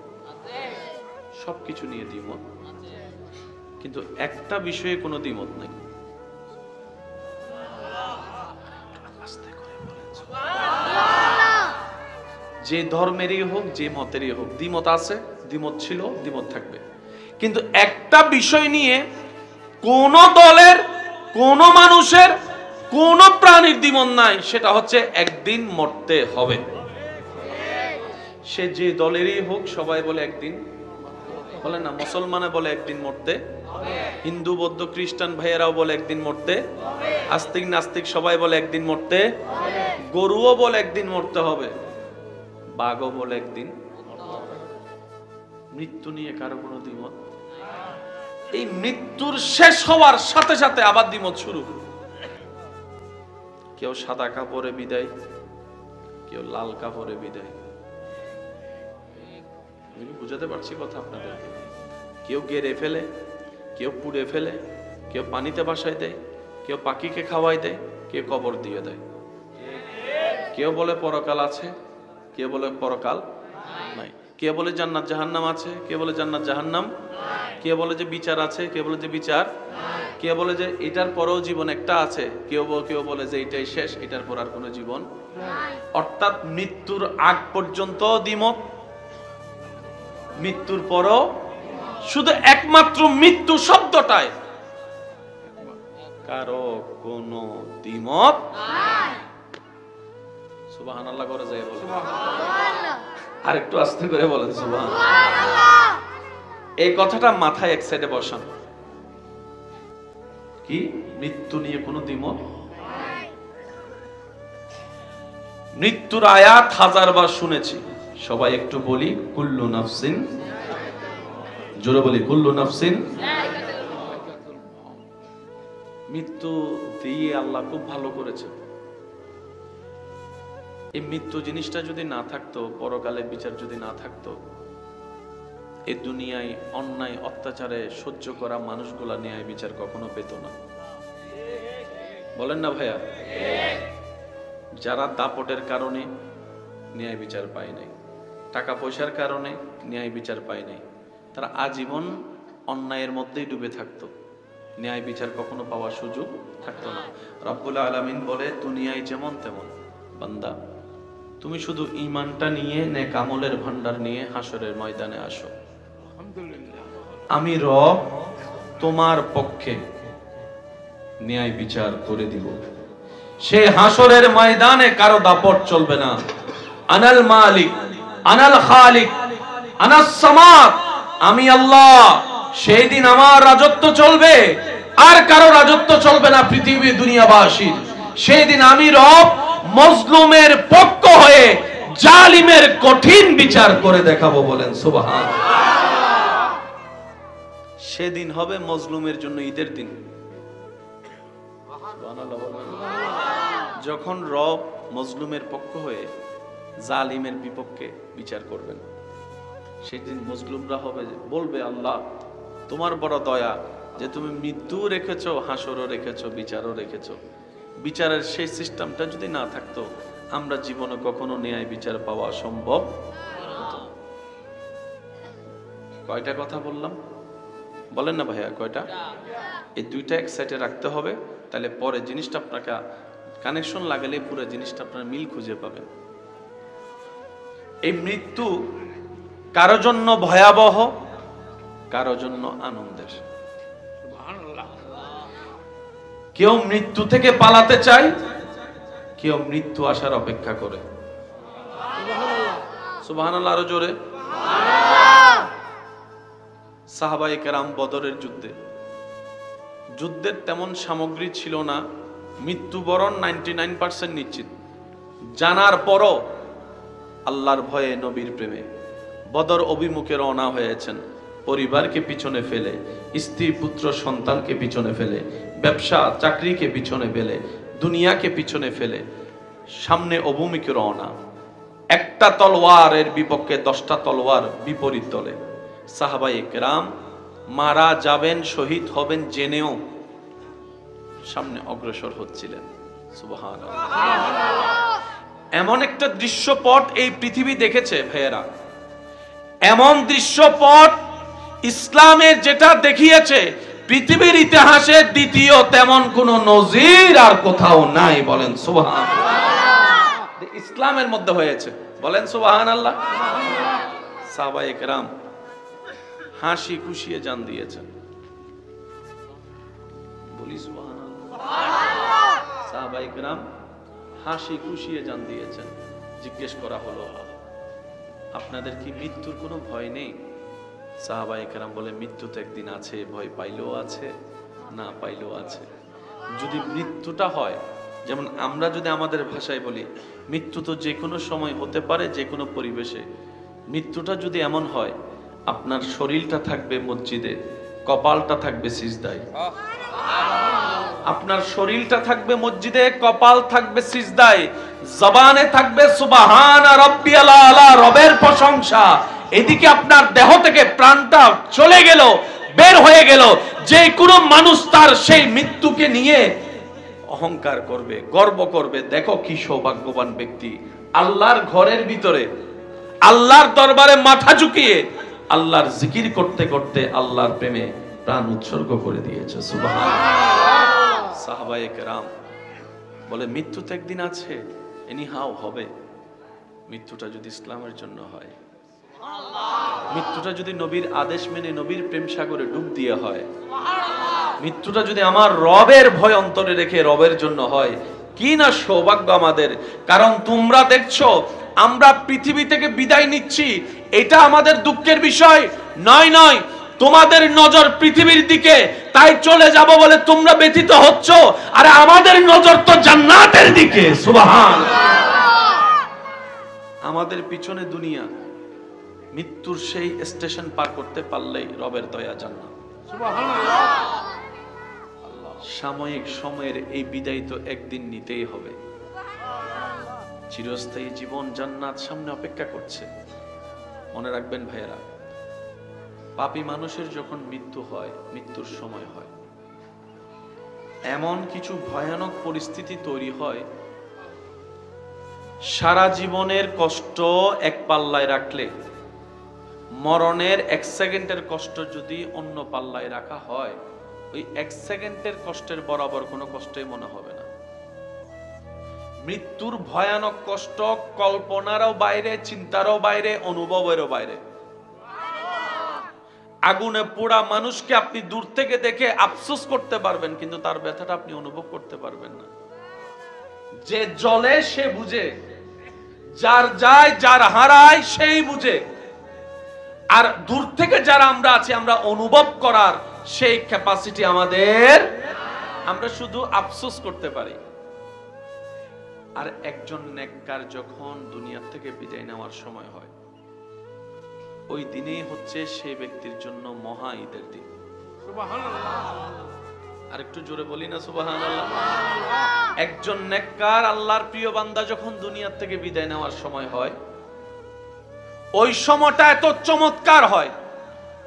সবকিছু নিয়ে দ্বিমত, কিন্তু একটা বিষয়ে কোনো দ্বিমত নেই। যে ধর্মেরই হোক, যে মতেরই হোক, দ্বিমত আছে, দ্বিমত ছিল, দ্বিমত থাকবে, কিন্তু একটা বিষয় নিয়ে কোন দলের, কোন মানুষের, কোন প্রাণীর দ্বিমত নাই, সেটা হচ্ছে একদিন মরতে হবে। সে যে দলেরই হোক, সবাই বলে একদিন, বলে না, মুসলমানে বলে একদিন মরতে, হিন্দু বৌদ্ধ খ্রিস্টান ভাইয়েরাও বলে একদিন মরতে, আস্তিক নাস্তিক সবাই বলে একদিন মরতে, গরুও বলে একদিন মরতে হবে, বাঘও বলে একদিন। মৃত্যু নিয়ে কারো কোনো দ্বিমত? এই মৃত্যুর শেষ হওয়ার সাথে সাথে আবার দ্বিমত শুরু। কেউ সাদা কাপড়ে বিদায়, কেউ লাল কাপড়ে বিদায়। আমি কি বুঝাতে পারছি কথা আপনাদের? কেউ গেড়ে ফেলে, কেউ পুড়ে ফেলে, কেউ পানিতে ভাসায় দেয়, কেউ পাখিকে খাওয়াই দেয়, কেউ কবর দিয়ে দেয়। কেউ বলে পরকাল আছে, কেউ বলে পরকাল নাই। কে বলে জান্নাত জাহান্নাম আছে, কে বলে জান্নাত জাহান্নাম, কে বলে যে বিচার আছে, কে বলে যে বিচার, কে বলে যে এটার পরেও জীবন একটা আছে, কেউ বলে যে এটাই শেষ, এটার পর আর কোনো জীবন নাই। অর্থাৎ মৃত্যুর আগ পর্যন্ত দ্বিমত, মৃত্যুর পরও, শুধু একমাত্র মৃত্যু শব্দটায় কারো কোনো দ্বিমত নাই। সুবহানাল্লাহ করে যায় বলে, আর একটু আস্তে করে বলেন সুবহানাল্লাহ। এই কথাটা মাথায় এক সাইডে বসান। কি মৃত্যু নিয়ে কোনো দ্বিমত? মৃত্যুর আয়াত 1000 বার শুনেছি, সবাই একটু বলি কুল্লু নাফসিন, জোরে বলি কুল্লু নাফসিন। মৃত্যু দিয়ে আল্লাহ খুব ভালো করেছে। এই মৃত্যু জিনিসটা যদি না থাকতো, পরকালে বিচার যদি না থাকতো, এই দুনিয়ায় অন্যায় অত্যাচারে সহ্য করা মানুষগুলা ন্যায় বিচার কখনো পেত না। বলেন না ভাইয়া? যারা দাপটের কারণে ন্যায় বিচার পায় নাই, টাকা পয়সার কারণে ন্যায় বিচার পায় নাই, তারা আজীবন অন্যায়ের মধ্যেই ডুবে থাকতো। ন্যায় বিচার কখনো পাওয়ার সুযোগ থাকতো না। রব্বুল আলামিন বলে, দুনিয়ায় যেমন তেমন বান্দা, তুমি শুধু ঈমানটা নিয়ে নেক আমলের ভান্ডার নিয়ে হাসরের ময়দানে আসো, আমি রব তোমার পক্ষে ন্যায় বিচার করে দিব। সে হাসরের ময়দানে কারো দাপট চলবে না। আনাল মালিক, আনাল খালিক, আনাস সামাদ, আমি আল্লাহ। সেই দিন আমার রাজত্ব চলবে, আর কারো রাজত্ব চলবে না পৃথিবী দুনিয়াবাসীর। সেই দিন আমি রব মজলুমের পক্ষ হয়ে জালিমের কঠিন বিচার করে দেখাবো। বলেন সুবহানাল্লাহ। সেদিন হবে মজলুমের জন্য ঈদের দিন। যখন রব মজলুমের পক্ষ হয়ে জালিমের বিপক্ষে বিচার করবেন, সেদিন মজলুমরা হবে বলবে, আল্লাহ তোমার বড় দয়া যে তুমি মৃত্যু রেখেছো, হাসরও রেখেছো, বিচারও রেখেছো। বিচারের সেই সিস্টেমটা যদি না থাকতো, আমরা জীবনে কখনো ন্যায় বিচার পাওয়া সম্ভব হতো। কয়টা কথা বললাম বলেন না ভাইয়া, কয়টা? এই দুইটা এক সাইডে রাখতে হবে, তাহলে পরে জিনিসটা আপনাকে কানেকশন লাগালে পুরো জিনিসটা আপনার মিল খুঁজে পাবেন। এই মৃত্যু কারো জন্য ভয়াবহ, কারো জন্য আনন্দের। কেউ মৃত্যু থেকে পালাতে চায়, কেউ মৃত্যু আসার অপেক্ষা করে। সুবহানাল্লাহ, আরো জোরে। সাহাবায়ে কেরাম বদরের যুদ্ধের তেমন সামগ্রী ছিল না, মৃত্যুবরণ 99% নিশ্চিত। জানার পরও আল্লাহর ভয়ে, নবীর প্রেমে বদর অভিমুখে রওনা হয়েছেন। পরিবারকে পিছনে ফেলে, স্ত্রী পুত্র সন্তানকে পিছনে ফেলে, ব্যবসা চাকরিকে পিছনে ফেলে, দুনিয়াকে পিছনে ফেলে সামনে অভিমুখে রওনা। একটা তলোয়ারের বিপক্ষে 10টা তলোয়ার বিপরীত দলে। সাহাবায়ে কেরাম মারা যাবেন, শহীদ হবেন জেনেও সামনে অগ্রসর হচ্ছিলেন। সুবহানাল্লাহ। এমন একটা দৃশ্যপট এই পৃথিবী দেখেছে ভাইয়েরা, এমন দৃশ্যপট ইসলামের যেটা দেখিয়েছে পৃথিবীর ইতিহাসে দ্বিতীয় তেমন কোন নজির আর কোথাও নাই। বলেন সুবহানাল্লাহ। ইসলামের মধ্যে হয়েছে। বলেন সুবহানাল্লাহ। সাহাবায়ে কেরাম হাসি খুশিয়ে জান দিয়েছেন। বলি সুবহানাল্লাহ। সাহাবায়ে কেরাম হাসি খুশিয়ে জান দিয়েছেন। জিজ্ঞেস করা হলো, আপনাদের কি মৃত্যুর কোনো ভয় নেই? সাহাবায়ে কেরাম বলে, মৃত্যু তো একদিন আছে, ভয় পাইলেও আছে, না পাইলেও আছে। যদি মৃত্যুটা হয়, যেমন আমরা যদি আমাদের ভাষায় বলি, মৃত্যু তো যে কোনো সময় হতে পারে, যে কোনো পরিবেশে। মৃত্যুটা যদি এমন হয়, আপনার শরীরটা থাকবে মসজিদে, কপালটা থাকবে সিজদায়। আপনার শরীরটা থাকবে মসজিদে, কপাল থাকবে সিজদায়, জবানে থাকবে সুবহানা রাব্বিয়াল আলা, রবের প্রশংসা। এদিকে আপনার দেহ থেকে প্রাণটা চলে গেল, বের হয়ে গেল। যে কোনো মানুষ তার সেই মৃত্যুকে নিয়ে অহংকার করবে, গর্ব করবে, দেখো কি সৌভাগ্যবান ব্যক্তি, আল্লাহর ঘরের ভিতরে আল্লাহর দরবারে মাথা ঝুঁকিয়ে আল্লাহর জিকির করতে করতে আল্লাহর প্রেমে প্রাণ উৎসর্গ করে দিয়েছে। সুবহানাল্লাহ। সাহাবায়ে কেরাম বলে, মৃত্যু তো একদিন আছে, এনিহাও হবে। মৃত্যুটা যদি ইসলামের জন্য হয়, মৃত্যুটা যদি নবীর আদেশ মেনে নবীর প্রেম সাগরে ডুব দিয়ে হয়, মৃত্যুটা যদি আমার রবের ভয় অন্তরে রেখে রবের জন্য হয়, কি না সৌভাগ্য আমাদের। কারণ তোমরা দেখছো আমরা পৃথিবী থেকে বিদায় নিচ্ছি, এটা আমাদের দুঃখের বিষয় নয়। তোমাদের নজর পৃথিবীর দিকে, তাই চলে যাব বলে তোমরা ব্যথিত হচ্ছ, আর আমাদের নজর তো জান্নাতের দিকে। সুবহানাল্লাহ। আমাদের পিছনে দুনিয়া, মৃত্যুর সেই স্টেশন পার করতে পারলেই রবের দয়া, জান্নাত। সুবহানাল্লাহ। সাময়িক সময়ের এই বিদায় তো একদিন নিতেই হবে। চিরস্থায়ী জীবন, জান্নাত সামনে অপেক্ষা করছে। মনে রাখবেন ভাইয়েরা, পাপী মানুষের যখন মৃত্যু হয়, মৃত্যুর সময় হয়, এমন কিছু ভয়ানক পরিস্থিতি তৈরি হয়, সারা জীবনের কষ্ট এক পাল্লায় রাখলে মরণের 1 সেকেন্ডের কষ্ট যদি অন্য পাল্লায় রাখা হয়, ওই 1 সেকেন্ডের কষ্টের বরাবর কোনো কষ্টই মনে হবে না। মৃত্যুর ভয়ানক কষ্ট কল্পনারও বাইরে, চিন্তারও বাইরে, অনুভবেরও বাইরে। আগুনে পোড়া মানুষকে আপনি দূর থেকে দেখে আফসোস করতে পারবেন, কিন্তু তার ব্যথাটা আপনি অনুভব করতে পারবেন না। যে জ্বলে সে বুঝে, যার যায় যার হারায় সেই বুঝে। আর দূর থেকে যারা আমরা আছি, আমরা অনুভব করার সেই ক্যাপাসিটি আমাদের, আমরা শুধু আফসোস করতে পারি। আর একজন নেককার যখন দুনিয়া থেকে বিদায় নেওয়ার সময় হয়, ওই দিনেই হচ্ছে সেই ব্যক্তির জন্য মহা ঈদের দিন। আর একটু জোরে বলি না সুবহানাল্লাহ। একজন নেককার আল্লাহর প্রিয় বান্দা যখন দুনিয়া থেকে বিদায় নেওয়ার সময় হয়, ওই সময়টা এত চমৎকার হয়।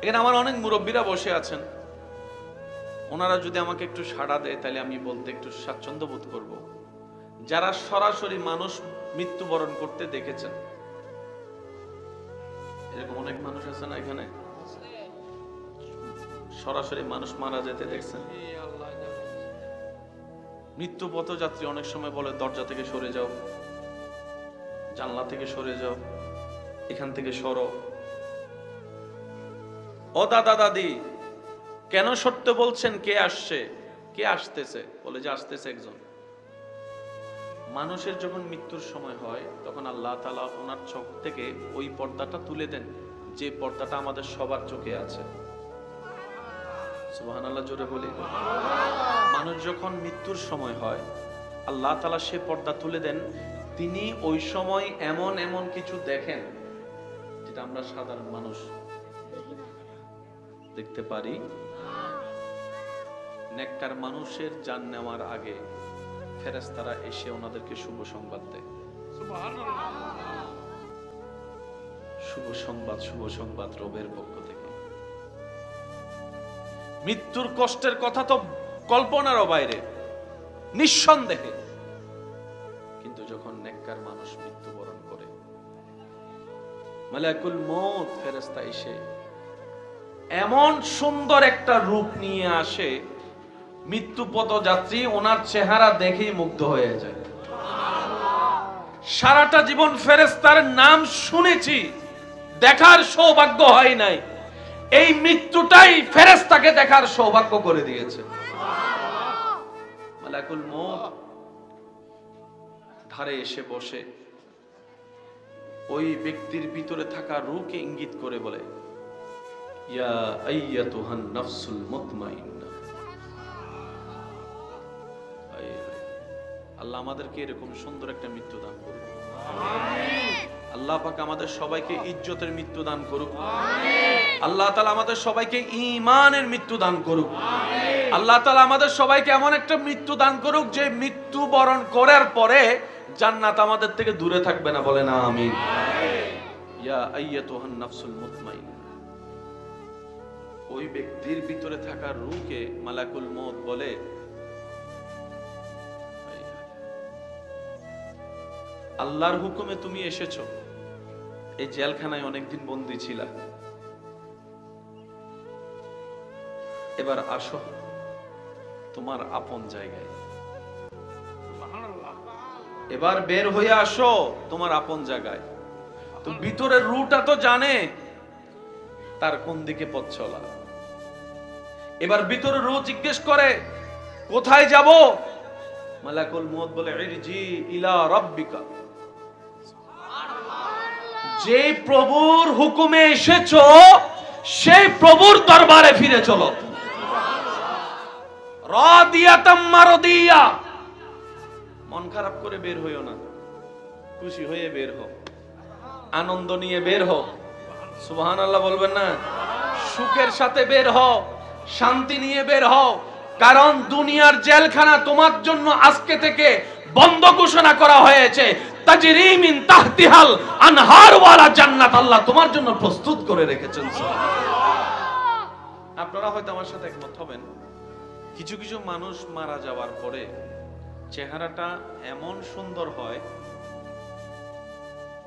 এখানে আমার অনেক মুরব্বীরা বসে আছেন, ওনারা যদি আমাকে একটু সাড়া দেয় তাহলে আমি বলতে একটু স্বাচ্ছন্দ্য বোধ করব। যারা সরাসরি মানুষ মৃত্যুবরণ করতে দেখেছেন, এরকম অনেক মানুষ আছে না এখানে, সরাসরি মানুষ মারা যেতে দেখছেন? মৃত্যু পথযাত্রী অনেক সময় বলে দরজা থেকে সরে যাও, জানলা থেকে সরে যাও, এখান থেকে সরো। ও দাদা দাদি, কেন সরতে বলছেন? কে আসছে, কে আসতেছে? বলে যে আসতেছে একজন। মানুষের যখন মৃত্যুর সময় হয়, তখন আল্লাহ তাআলা ওনার চোখ থেকে ওই পর্দাটা তুলে দেন, যে পর্দাটা আমাদের সবার চোখে আছে। সুবহানাল্লাহ, জোরে বলি। মানুষ যখন মৃত্যুর সময় হয়, আল্লাহ তাআলা সে পর্দা তুলে দেন। তিনি ওই সময় এমন এমন কিছু দেখেন যেটা আমরা সাধারণ মানুষ দেখতে পারি। নেককার মানুষের জান নেওয়ার আগে ফেরেশতারা এসে ওনাদেরকে শুভ সংবাদ দেয়। শুভ সংবাদ, শুভ সংবাদ রবের পক্ষ থেকে। মৃত্যুর কষ্টের কথা তো কল্পনারও বাইরে, নিঃসন্দেহে। কিন্তু যখন নেককার মানুষ মৃত্যুবরণ করে, মালাকুল মউত ফেরেশতা এসে এমন সুন্দর একটা রূপ নিয়ে আসে, মৃত্যু পথযাত্রী ওনার চেহারা দেখেই মুগ্ধ হয়ে যায়। সারাটা জীবন ফেরেশতার নাম শুনেছি, দেখার সৌভাগ্য হয় নাই। এই মৃত্যুটাই ফেরেশতাকে দেখার সৌভাগ্য করে দিয়েছে। মালাকুল মউত ধারে এসে বসে ওই ব্যক্তির ভিতরে থাকা রূহকে ইঙ্গিত করে বলে, ইয়া আইয়াতুহান নাফসুল মুতমাইন্না। আল্লাহ আমাদেরকে এরকম সুন্দর একটা মৃত্যু দান করুন। আল্লাহ পাক আমাদের সবাইকে ইজ্জতের মৃত্যু দান করুক। আল্লাহ তাআলা আমাদের সবাইকে ঈমানের মৃত্যু দান করুক। আল্লাহ তাআলা আমাদের সবাইকে এমন একটা মৃত্যু দান করুক যে মৃত্যু বরণ করার পরে জান্নাত আমাদের থেকে দূরে থাকবে না। বলেন আমিন। ইয়া আইয়াতুহান নাফসুল মুতমাইন্না। ওই ব্যক্তির ভিতরে থাকা রূহকে মালাকুল মউত বলে, আল্লাহর হুকুমে তুমি এসেছো, এই জেলখানায় অনেকদিন বন্দী ছিলা, এবার আসো তোমার আপন জায়গায়। এবার বের হয়ে আসো তোমার আপন জায়গায়। তো ভিতরের রুটা তো জানে তার কোন দিকে পথ চলা। এবার ভিতরে রু জিজ্ঞেস করে কোথায় যাব? মালাকুল মউত বলে ইরজি ইলা রাব্বিকা। যে প্রভুর হুকুমে এসেছো সেই প্রভুর দরবারে ফিরে চলো। রাদিয়াতাম মারদিয়া। মন খারাপ করে বের হইও না, খুশি হয়ে বের হও, আনন্দ নিয়ে বের হও। সুবহানাল্লাহ বলবেন না? সুখের সাথে বের হও, শান্তি নিয়ে বের হও। কারণ দুনিয়ার জেলখানা তোমার জন্য আজকে থেকে বন্ধ ঘোষণা করা হয়েছে। তাজরি মিন তাহতিহাল আনহার ওয়ালা জান্নাত আল্লাহ তোমার জন্য প্রস্তুত করে রেখেছেন। আপনারা হয়তো আমার সাথে একমত হবেন, কিছু কিছু মানুষ মারা যাওয়ার পরে চেহারাটা এমন সুন্দর হয়,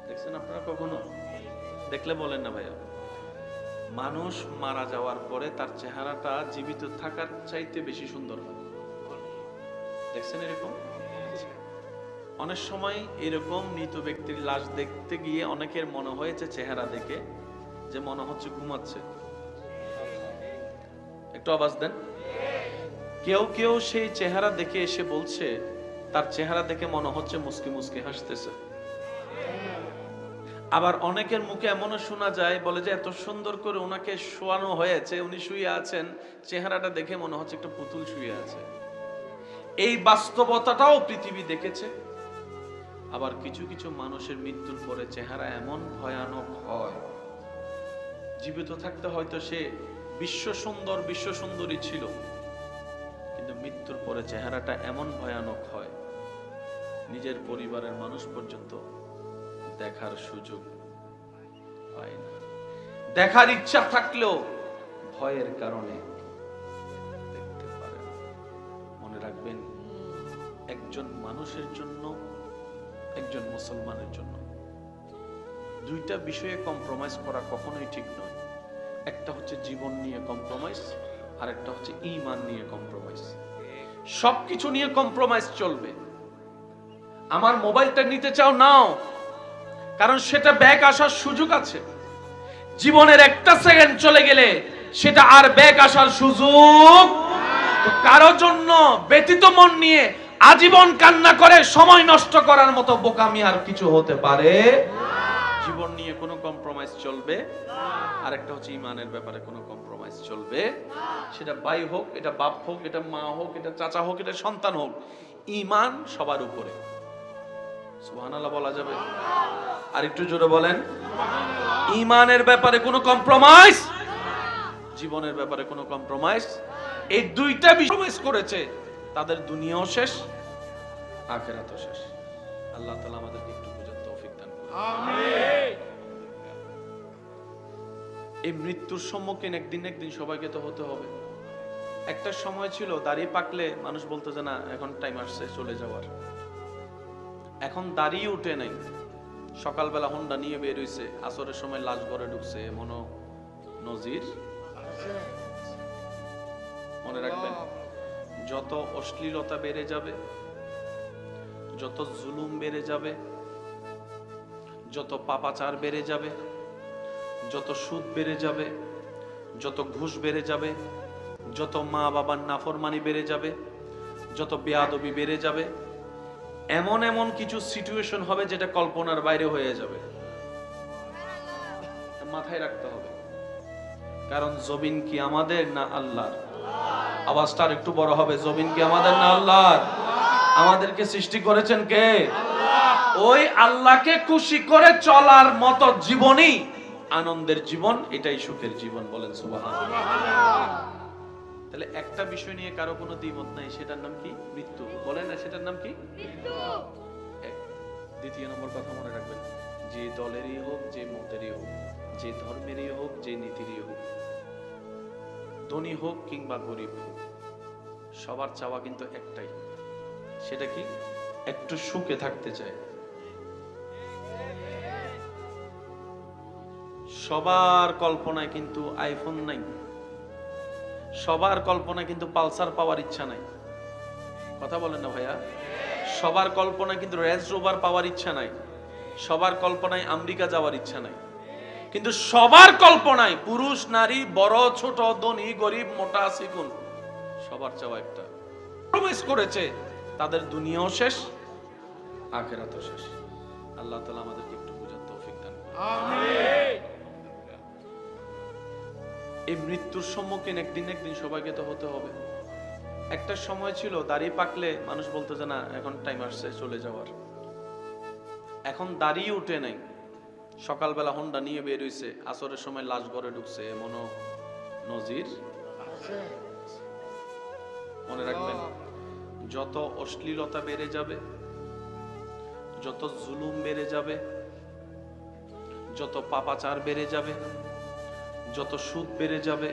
দেখছেন আপনারা কখনো? দেখলে বলেন না ভাইয়া, মানুষ মারা যাওয়ার পরে তার চেহারাটা জীবিত থাকার চাইতে বেশি সুন্দর হয়। দেখছেন এরকম? অনেক সময় এরকম মৃত ব্যক্তির লাশ দেখতে গিয়ে অনেকের মনে হয়েছে চেহারা দেখে যে মনে হচ্ছে ঘুমাচ্ছে। একটু আওয়াজ দেন। কেউ কেউ সেই চেহারা দেখে এসে বলছে তার চেহারা দেখে মনে হচ্ছে মুস্কি মুস্কি হাসতেছে। আবার অনেকের মুখে এমনও শোনা যায়, বলে যে এত সুন্দর করে ওনাকে শোয়ানো হয়েছে, উনি শুয়ে আছেন, চেহারাটা দেখে মনে হচ্ছে একটা পুতুল শুয়ে আছে। এই বাস্তবতাটাও পৃথিবী দেখেছে। আবার কিছু কিছু মানুষের মৃত্যুর পরে চেহারা এমন ভয়ানক হয়, জীবিত থাকতে হয়তো সে বিশ্ব সুন্দর বিশ্ব সুন্দরী ছিল, কিন্তু মৃত্যুর পরে চেহারাটা এমন ভয়ানক হয় নিজের পরিবারের মানুষ পর্যন্ত দেখার সুযোগ পায় না। দেখার ইচ্ছা থাকলেও ভয়ের কারণে দেখতে পারে না। মনে রাখবেন, একজন মানুষের জন্য, একজন মুসলমানের জন্য দুইটা বিষয়ে কম্প্রোমাইজ করা কখনোই ঠিক নয়। একটা হচ্ছে জীবন নিয়ে কম্প্রোমাইজ, আর একটা হচ্ছে ঈমান নিয়ে কম্প্রোমাইজ। সবকিছু নিয়ে কম্প্রোমাইজ চলবে। আমার মোবাইলটা নিতে চাও, নাও, কারণ সেটা ব্যাক আসার সুযোগ আছে। জীবনের একটা সেকেন্ড চলে গেলে সেটা আর ব্যাক আসার সুযোগ। তো কারো জন্য ব্যতীত মন নিয়ে আজীবন কান্না করে সময় নষ্ট করার মতো বোকামি আর কিছু হতে পারে। জীবন নিয়ে কোনো কম্প্রোমাইজ চলবে। আর একটা হচ্ছে ঈমানের ব্যাপারে কোনো কম্প্রোমাইজ চলবে। সেটা ভাই হোক, এটা বাপ হোক, এটা মা হোক, এটা চাচা হোক, এটা সন্তান হোক, ঈমান সবার উপরে। সুবহানাল্লাহ বলা যাবে? আর একটু জোরে বলেন। ঈমানের ব্যাপারে কোনো কম্প্রোমাইজ, জীবনের ব্যাপারে কোনো কম্প্রোমাইজ। এই দুইটা বিষয় করেছে, তাদের দুনিয়াও শেষ, আখিরাতও শেষ। আল্লাহ তাআলা আমাদেরকে একটু বোঝার তৌফিক দান করুন। আমিন। এই মৃত্যুর সম্মুখীন একদিন একদিন সবাইকে তো হতে হবে। একটা সময় ছিল দাড়ি পাকলে মানুষ বলতো যে না, এখন টাইম আসছে চলে যাওয়ার। এখন দাড়ি উঠে নাই, সকালবেলা হোন্ডা নিয়ে বের হইছে, আসরের সময় লাশ ঘরে ঢুকছে, এমনও নজির। মনে রাখবেন, যত অশ্লীলতা বেড়ে যাবে, যত জুলুম বেড়ে যাবে, যত পাপাচার বেড়ে যাবে, যত সুদ বেড়ে যাবে, যত ঘুষ বেড়ে যাবে, যত মা বাবার নাফরমানি বেড়ে যাবে, যত বেয়াদবি বেড়ে যাবে, এমন এমন কিছু সিচুয়েশন হবে যেটা কল্পনার বাইরে হয়ে যাবে। মাথায় রাখতে হবে, কারণ জমিন কি আমাদের না আল্লাহর? আওয়াজটা একটু বড় হবে। জমিন কি আমাদের না আল্লাহর? আমাদেরকে সৃষ্টি করেছেন কে? ওই আল্লাহকে খুশি করে চলার মতো জীবনই আনন্দের জীবন, এটাই সুখের জীবন। বলেন সুবহানাল্লাহ। তাহলে একটা বিষয় নিয়ে কারো কোনো দ্বিমত নাই, সেটার নাম কি? মৃত্যু। বলেন না, সেটার নাম কি? মৃত্যু। দ্বিতীয় নম্বর কথা মনে রাখবেন, যে দলেরই হোক, যে মতেরই হোক, যে ধর্মেরই হোক, যে নীতিরই হোক, ধনী হোক কিংবা গরিব হোক, সবার চাওয়া কিন্তু একটাই। সেটা কি? একটু সুখে থাকতে চায়। সবার কল্পনায় কিন্তু আইফোন নাই, সবার কল্পনায় কিন্তু পালসার পাওয়ার ইচ্ছা নাই। কথা বলেন না ভাইয়া? সবার কল্পনায় কিন্তু রেঞ্জ রোভার পাওয়ার ইচ্ছা নাই, সবার কল্পনায় আমেরিকা যাওয়ার ইচ্ছা নাই। কিন্তু সবার কল্পনায় পুরুষ নারী, বড় ছোট, ধনী গরিব, মোটা চিকন, সবার চাওয়া একটা। প্রমিস করেছে তাদের দুনিয়াও শেষ, আখিরাতও শেষ। আল্লাহ তাআলা আমাদেরকে একটু বোঝার তৌফিক দান করুন। আমিন। এই মৃত্যুর সম্মুখীন একদিন একদিন সবাইকে তো হতে হবে। একটা সময় ছিল দাড়ি পাকলে মানুষ বলতো যে না, এখন টাইম আসছে চলে যাওয়ার। এখন দাড়ি উঠে নাই, সকালবেলা হোন্ডা নিয়ে বের হইছে, আসরের সময় লাশ ঘরে ঢুকছে, এমনও নজির। মনে রাখবেন, যত অশ্লীলতা বেড়ে যাবে, যত জুলুম বেড়ে যাবে, যত পাপাচার বেড়ে যাবে, যত সুদ বেড়ে যাবে,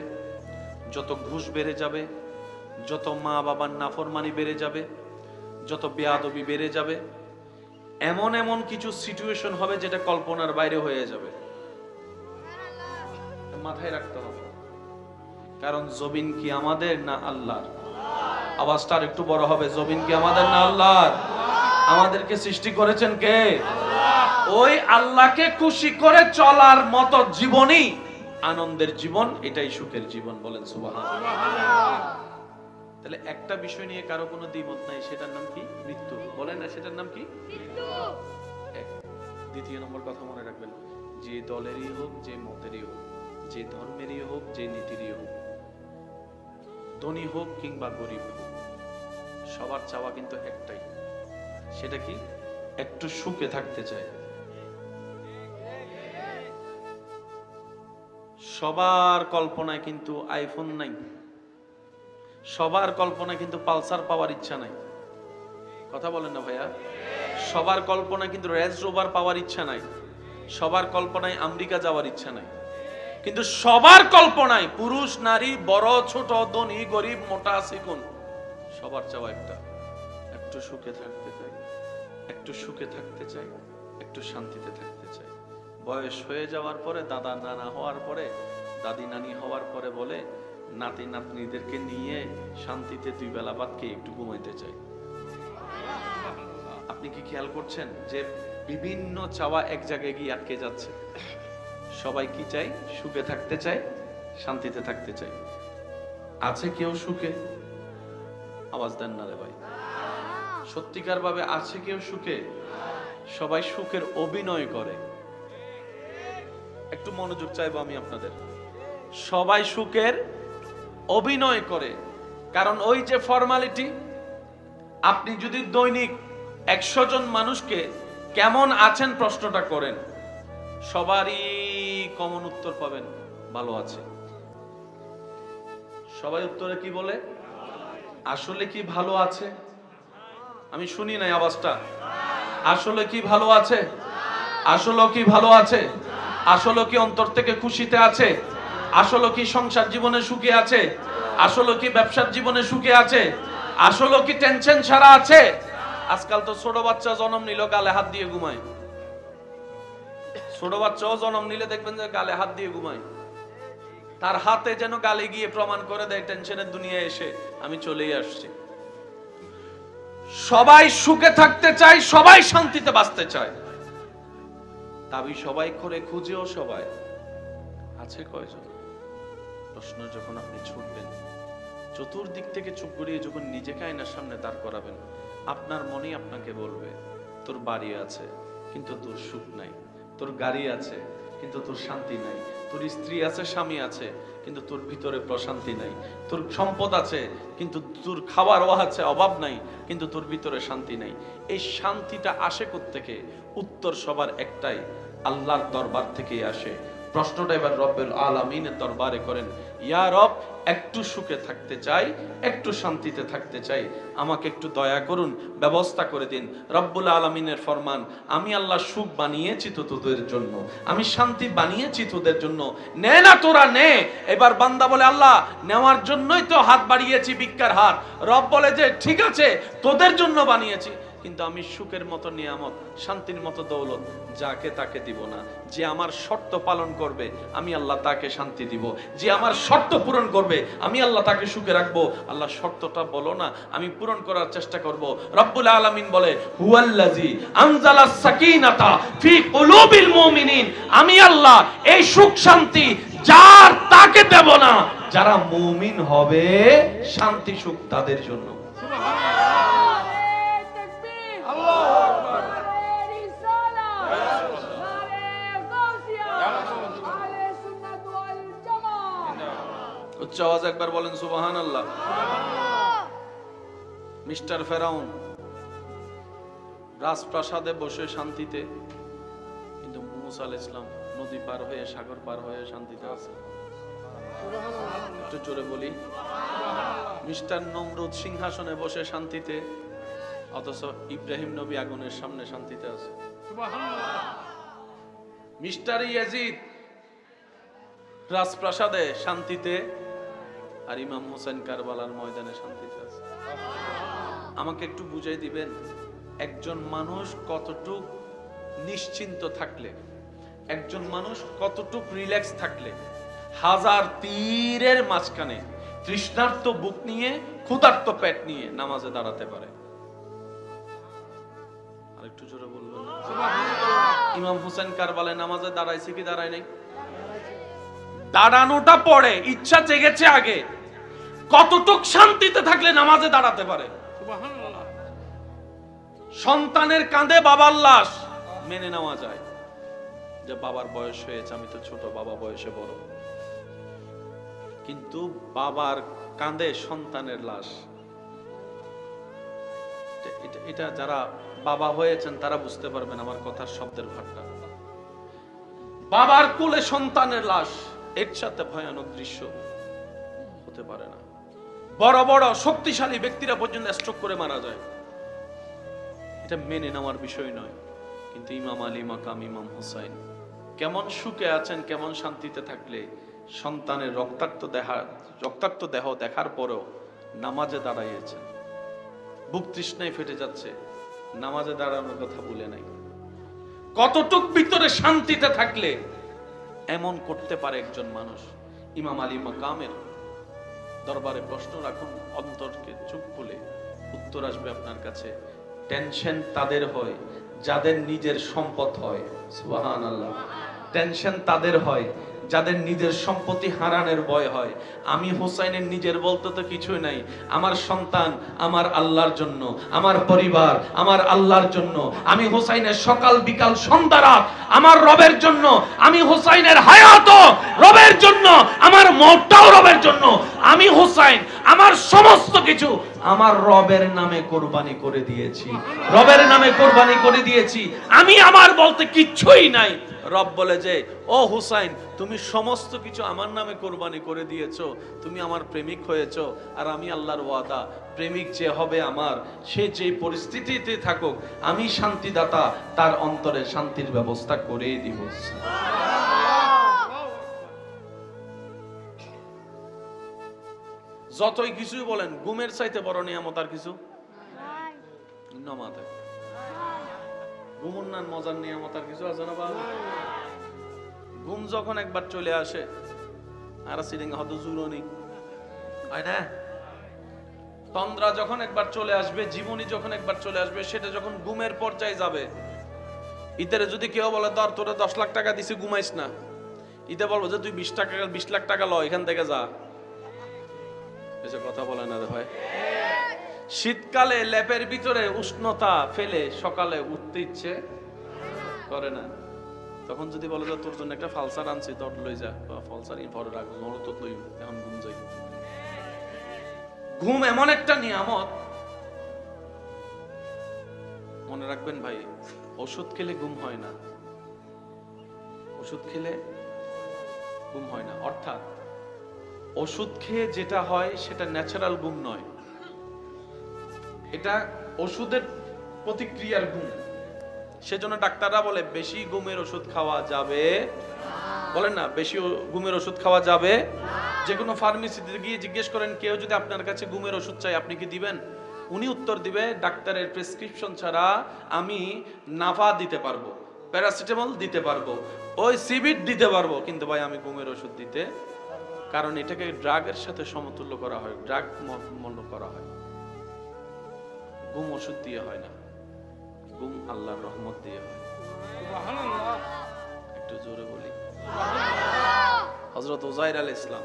যত ঘুষ বেড়ে যাবে, যত মা বাবার নাফরমানি বেড়ে যাবে, যত বেয়াদবি বেড়ে যাবে, এমন এমন কিছু সিচুয়েশন হবে যেটা কল্পনার বাইরে হয়ে যাবে। মাথায় রাখতে হবে, কারণ জমিন কি আমাদের না আল্লাহর? আওয়াজটা আর একটু বড় হবে, জমিন কি আমাদের না আল্লাহর? আমাদেরকে সৃষ্টি করেছেন কে? ওই আল্লাহকে খুশি করে চলার মতো জীবনই আনন্দের জীবন, এটাই সুখের জীবন। বলেন সুবহানাল্লাহ। তাহলে একটা বিষয় নিয়ে কারো কোনো দ্বিমত নাই, সেটার নাম কি? মৃত্যু। বলেন না, সেটার নাম কি? মৃত্যু। দ্বিতীয় নম্বর কথা মনে রাখবেন, যে দলেরই হোক, যে মতেরই হোক, যে ধর্মেরই হোক, যে নীতিরই হোক, ধনী হোক কিংবা গরিব হোক, সবার চাওয়া কিন্তু একটাই, সেটা কি? একটু সুখে থাকতে চায়। সবার কল্পনায় কিন্তু আইফোন নাই, সবার কল্পনায় কিন্তু পালসার পাওয়ার ইচ্ছা নাই। কথা বলেন না ভাইয়া? সবার কল্পনায় কিন্তু রেঞ্জ রোভার পাওয়ার ইচ্ছা নাই, সবার কল্পনায় আমেরিকা যাওয়ার ইচ্ছা নাই। কিন্তু সবার কল্পনায় পুরুষ নারী, বড় ছোট, ধনী গরিব, মোটা চিকন, সবার চাওয়া একটা, একটু সুখে থাকতে চাই, একটু সুখে থাকতে চাই, একটু শান্তিতে থাকতে চাই। বয়স হয়ে যাওয়ার পরে, দাদা নানা হওয়ার পরে, দাদি নানি হওয়ার পরে বলে নাতি নাতনিদেরকে নিয়ে শান্তিতে দুই বেলা ভাত খেয়ে একটু ঘুমাইতে চাই। আপনি কি খেয়াল করছেন যে বিভিন্ন চাওয়া এক জায়গায় গিয়ে আটকে যাচ্ছে? সবাই কি চাই? সুখে থাকতে চায়, শান্তিতে থাকতে চায়। আছে কেউ সুখে? আওয়াজ দেন না রে ভাই। সত্যিকার ভাবে আছে কেউ সুখে? সবাই সুখের অভিনয় করে। একটু মনোযোগ চাইবো আমি আপনাদের। সবাই সুখের অভিনয় করে, কারণ ওই যে ফর্মালিটি। আপনি যদি দৈনিক 100 জন মানুষকে কেমন আছেন প্রশ্নটা করেন, সবারই কমন উত্তর পাবেন, ভালো আছে। সবাই উত্তরে কি বলে? আসলে কি ভালো আছে? আমি শুনি নাই আওয়াজটা। আসলে কি ভালো আছে? আসলে কি ভালো আছে? আসলে কি অন্তর থেকে খুশিতে আছে? আসলে কি সংসার জীবনে সুখে আছে? আসলে কি ব্যবসার জীবনে সুখে আছে? আসলে কি টেনশন ছাড়া আছে? আজকাল তো ছোট বাচ্চা জন্ম নিল গালে হাত দিয়ে ঘুমায়। ছোট বাচ্চাও জন্ম নিলে দেখবেন যে গালে হাত দিয়ে ঘুমায়। তার হাতে যেন গালে গিয়ে প্রমাণ করে দেয় টেনশনের দুনিয়ায় এসে আমি চলেই আসছি। সবাই সুখে থাকতে চায়, সবাই শান্তিতে বাঁচতে চায়, দাবি সবাই করে, খুঁজেও সবাই। আছে কয়জন? প্রশ্ন যখন আপনি ছুটবেন, চতুর্দিক থেকে চুপ করিয়ে যখন নিজেকে আয়নার সামনে দাঁড় করাবেন, আপনার মনেই আপনাকে বলবে তোর বাড়ি আছে কিন্তু তোর সুখ নাই, তোর গাড়ি আছে কিন্তু তোর শান্তি নাই, তোর স্ত্রী আছে, স্বামী আছে, কিন্তু তোর ভিতরে প্রশান্তি নাই, তোর সম্পদ আছে কিন্তু তোর খাবারও আছে, অভাব নাই, কিন্তু তোর ভিতরে শান্তি নাই। এই শান্তিটা আসে কোত্থেকে? উত্তর সবার একটাই, আল্লাহর দরবার থেকেই আসে। প্রশ্নটা এবার রব্বুল আলামিনের দরবারে করেন, ইয়া রব, একটু সুখে থাকতে চাই, একটু শান্তিতে থাকতে চাই, আমাকে একটু দয়া করুন, ব্যবস্থা করে দিন। রব্বুল আলামিনের ফরমান, আমি আল্লাহ সুখ বানিয়েছি তো তোদের জন্য, আমি শান্তি বানিয়েছি তোদের জন্য, নে না তোরা নে। এবার বান্দা বলে, আল্লাহ নেওয়ার জন্যই তো হাত বাড়িয়েছি, ভিক্ষার হাত। রব বলে যে ঠিক আছে, তোদের জন্য বানিয়েছি, কিন্তু আমি সুখের মতো নিয়ামত, শান্তির মতো দৌলত যাকে তাকে দিব না। যে আমার শর্ত পালন করবে আমি আল্লাহ তাকে শান্তি দিব, যে আমার শর্ত পূরণ করবে আমি আল্লাহ তাকে সুখে রাখবো। আল্লাহ শর্তটা বলো না, আমি পূরণ করার চেষ্টা করব। রব্বুল আলামিন বলে, হুয়াল্লাযী আনজালাস সাকিনাতা ফি কুলুবিল মুমিনিন, আমি আল্লাহ এই সুখ শান্তি যার তাকে দেব না, যারা মুমিন হবে শান্তি সুখ তাদের জন্য। উচ্চ আওয়াজে একবার বলেন সুবহানাল্লাহ। মিস্টার ফেরাউন রাজপ্রাসাদে বসে শান্তিতে, কিন্তু মুসা আলাইহিস সালাম নদী পার হয়ে, সাগর পার হয়ে শান্তিতে আছে। একটু জোরে বলি। মিস্টার নমরুদ সিংহাসনে বসে শান্তিতে, অথচ ইব্রাহিম নবী আগুনের সামনে শান্তিতে আছে। মিস্টার ইয়াজিদ রাজপ্রাসাদে শান্তিতে, আর ইমাম হোসেন কারবালার ময়দানে শান্তিতে আছে। আমাকে একটু বুঝাই দিবেন, একজন মানুষ কতটুক নিশ্চিন্ত থাকলে, একজন মানুষ কতটুক রিল্যাক্স থাকলে হাজার তীরের মাঝখানে তৃষ্ণার্ত বুক নিয়ে ক্ষুধার্ত পেট নিয়ে নামাজে দাঁড়াতে পারে। আরেকটু জোরে বলবেন না? ইমাম হুসেন কারবালায় নামাজে দাঁড়াইছে কি দাঁড়ায় নাই? দাঁড়ানোটা পড়ে, ইচ্ছা জেগেছে আগে। কতটুক শান্তিতে থাকলে নামাজে দাঁড়াতে পারে? সন্তানের কাঁধে বাবার লাশ মেনে নেওয়া যায়, যে বাবার বয়স হয়েছে, আমি তো ছোট, বাবা বয়সে বড়। কিন্তু বাবার কাঁধে সন্তানের লাশ, এটা যারা বাবা হয়েছেন তারা বুঝতে পারবেন আমার কথার শব্দের ভাট্টা। বাবার কোলে সন্তানের লাশ, এর সাথে ভয়ানক দৃশ্য হতে পারে না। বড় বড় শক্তিশালী ব্যক্তিরা পর্যন্ত স্ট্রোক করে মারা যায়, এটা মেনে নেওয়ার বিষয় নয়। কিন্তু ইমাম আলী মাকাম ইমাম হুসাইন কেমন সুখে আছেন, কেমন শান্তিতে থাকলে সন্তানের রক্তাক্ত দেহ দেখার পরেও নামাজে দাঁড়াইয়েছেন। বুক তৃষ্ণায় ফেটে যাচ্ছে, নামাজে দাঁড়ানোর কথা বলে নাই। কতটুক ভিতরে শান্তিতে থাকলে এমন করতে পারে একজন মানুষ। ইমাম আলী মাকামের দরবারে প্রশ্ন রাখুন, অন্তরকে চুপ খুলে উত্তর আসবে আপনার কাছে। টেনশন তাদের হয় যাদের নিজের সম্পদ হয়। সুবহানাল্লাহ। টেনশন তাদের হয় যাদের নিজের সম্পত্তি হারানোর ভয় হয়। আমি হুসাইনের নিজের বলতে তো কিছুই নাই। আমার সন্তান আমার আল্লাহর জন্য, আমার পরিবার আমার আল্লাহর জন্য। আমি হুসাইনের সকাল বিকাল সন্ধ্যা রাত আমার রবের জন্য। আমি হুসাইনের হায়াত রবের জন্য, আমার মওতটাও রবের জন্য। আমি হুসাইন আমার সমস্ত কিছু আমার রবের নামে কোরবানি করে দিয়েছি, রবের নামে কোরবানি করে দিয়েছি। আমি আমার বলতে কিচ্ছুই নাই। রব বলে যে, ও হুসাইন, তুমি সমস্ত কিছু আমার নামে কোরবানি করে দিয়েছো, তুমি আমার প্রেমিক হয়েছো। আর আমি আল্লাহর ওয়াদা, প্রেমিক যে হবে আমার, সে যে পরিস্থিতিতে থাকুক, আমি শান্তিদাতা, তার অন্তরে শান্তির ব্যবস্থা করেই দিব। যতই কিছুই বলেন, ঘুমের চাইতে বড় নিয়ামত আর কিছু নমাতে। ঘুমুন না মজার নিয়ামত আর কিছু আছে না বাবা? ঘুম যখন একবার চলে আসে আর সিরিঙ্গা হয়তো জুরনি হয় না। তন্দ্রা যখন একবার চলে আসবে, জীবনী যখন একবার চলে আসবে, সেটা যখন ঘুমের পর্যায়ে যাবে। ইতারে যদি কেউ বলে ধর তোরা 10 লাখ টাকা দিছি ঘুমাইস না, ইতে বলবো যে তুই 20 লাখ টাকা ল, এখান থেকে যা। এসে কথা বলে না রে ভাই। শীতকালে ল্যাপের ভিতরে উষ্ণতা ফেলে সকালে উঠতে ইচ্ছে করে না। তখন যদি বলে যে তোর জন্য একটা ফালসার আনছি, তোর লই যা, ফালসার পরে রাখবো, মনে তো তুই এখন ঘুম যাই। ঘুম এমন একটা নিয়ামত, মনে রাখবেন ভাই। ওষুধ খেলে ঘুম হয় না, ওষুধ খেলে ঘুম হয় না। অর্থাৎ ওষুধ খেয়ে যেটা হয় সেটা ন্যাচারাল ঘুম নয়, এটা ওষুধের প্রতিক্রিয়ার ঘুম। সেজন্য ডাক্তাররা বলে বেশি ঘুমের ওষুধ খাওয়া যাবে, বলেন না বেশি ঘুমের ওষুধ খাওয়া যাবে। যে কোনো ফার্মেসিতে গিয়ে জিজ্ঞেস করেন, কেউ যদি আপনার কাছে ঘুমের ওষুধ চাই, আপনি কি দিবেন? উনি উত্তর দিবে, ডাক্তারের প্রেসক্রিপশন ছাড়া আমি নাভা দিতে পারবো, প্যারাসিটামল দিতে পারবো, ওই সিবিট দিতে পারবো, কিন্তু ভাই আমি ঘুমের ওষুধ দিতে, কারণ এটাকে ড্রাগের সাথে সমতুল্য করা হয়, ড্রাগ মূল্য করা হয়। ঘুম ওষুধ দিয়ে হয় না, ঘুম আল্লাহর রহমত দিয়ে হয়। সুবহানাল্লাহ। একটু জোরে বলি। হযরত উযাইর আলাইহিস সালাম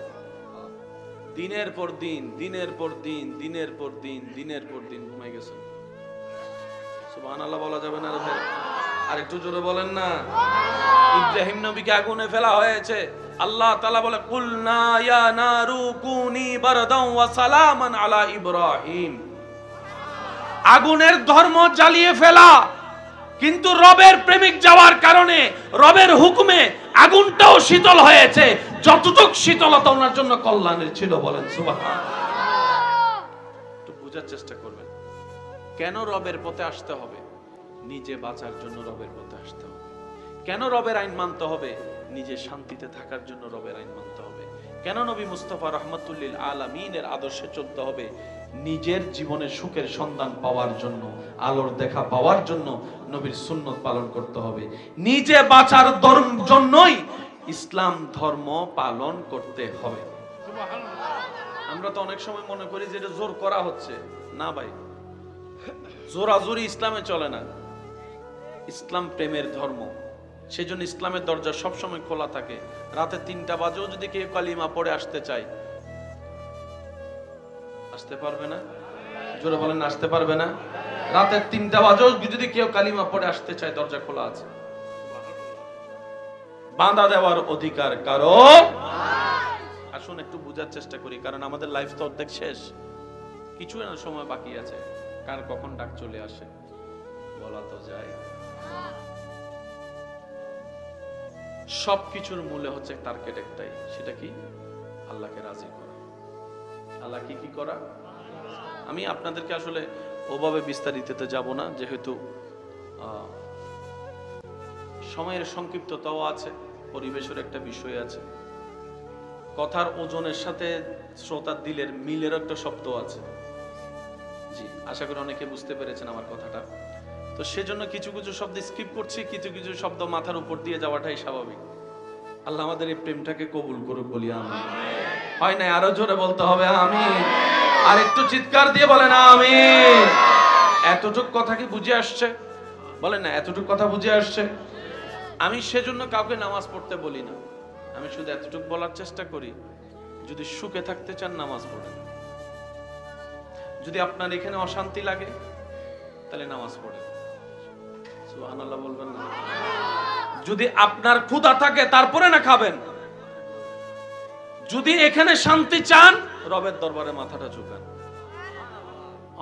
দিনের পর দিন ঘুমাই গেছেন। সুবহানাল্লাহ বলা যাবে না রে ভাই? আর একটু জোরে বলেন না। ইব্রাহিম নবীকে আগুনে ফেলা হয়েছে, আল্লাহ তাআলা বলে কুলনা ইয়া নারু কুনি বারদান ওয়া সালামান আলা ইব্রাহিম। আগুনের ধর্ম জ্বালিয়ে ফেলা, কিন্তু রবের প্রেমিক যাওয়ার কারণে রবের হুকুমে আগুনটাও শীতল হয়েছে। যতটুক শীতলতা ওনার জন্য কল্যাণের ছিল। বলেন সুবহানাল্লাহ। একটু বোঝার চেষ্টা করবেন কেন রবের পথে আসতে হবে। নিজে বাঁচার জন্য রবের পথে আসতে হবে। কেন রবের আইন মানতে হবে? নিজে শান্তিতে থাকার জন্য রবের আইন মানতে হবে। কেন নবী মুস্তাফা রাহমাতুল্লিল আলামিনের আদর্শে চলতে হবে? নিজের জীবনে সুখের সন্ধান পাওয়ার জন্য, আলোর দেখা পাওয়ার জন্য নবীর সুন্নত পালন করতে হবে। নিজে বাঁচার জন্যই ইসলাম ধর্ম পালন করতে হবে। আমরা তো অনেক সময় মনে করি যে এটা জোর করা হচ্ছে, না ভাই, জোরাজোরি ইসলামে চলে না। ইসলাম প্রেমের ধর্ম, সেজন্য ইসলামের দরজা সবসময় খোলা থাকে। রাতে 3টা বাজেও যদি কেউ কালিমা পড়ে আসতে চায়, আসতে পারবে না? জোরে বলেন, আসতে পারবে না? রাতে 3টা বাজেও যদি কেউ কালিমা পড়ে আসতে চায়, দরজা খোলা আছে। বাঁধা দেওয়ার অধিকার কারো। আসুন একটু বোঝার চেষ্টা করি, কারণ আমাদের লাইফ তো অর্ধেক শেষ, কিছু না সময় বাকি আছে। কার কখন ডাক চলে আসে বলা তো যায়। সবকিছুর মূলে হচ্ছে টার্গেট একটাই, সেটা কি? আল্লাহকে রাজি করা। আল্লাহ কি করা? আমি আপনাদেরকে আসলে ওভাবে বিস্তারিততে যাব না, যেহেতু সময়ের সংক্ষিপ্ততাও আছে, পরিবেশের একটা বিষয় আছে, কথার ওজনের সাথে শ্রোতার দিলের মিলের একটা শব্দ আছে। জি, আশা করি অনেকে বুঝতে পেরেছেন আমার কথাটা। তো সেজন্য কিছু কিছু শব্দ স্কিপ করছি, কিছু কিছু শব্দ মাথার উপর দিয়ে যাওয়াটাই স্বাভাবিক। আল্লাহ আমাদের এই প্রেমটাকে কবুল করুক, বলি আমিন। হয় না? আরো জোরে বলতে হবে আমিন। আর একটু চিৎকার দিয়ে বলেন আমিন। এতটুক কথা কি বুঝে আসছে? বলেন না, এতটুক কথা বুঝে আসছে? আমি সেজন্য কাউকে নামাজ পড়তে বলি না, আমি শুধু এতটুকু বলার চেষ্টা করি, যদি সুখে থাকতে চান নামাজ পড়েন। যদি আপনার এখানে অশান্তি লাগে তাহলে নামাজ পড়েন। সুবহানাল্লাহ বলবেন না? যদি আপনার ক্ষুধা থাকে তারপরে না খাবেন। যদি এখানে শান্তি চান, রবের দরবারে মাথাটা ঝুঁকান।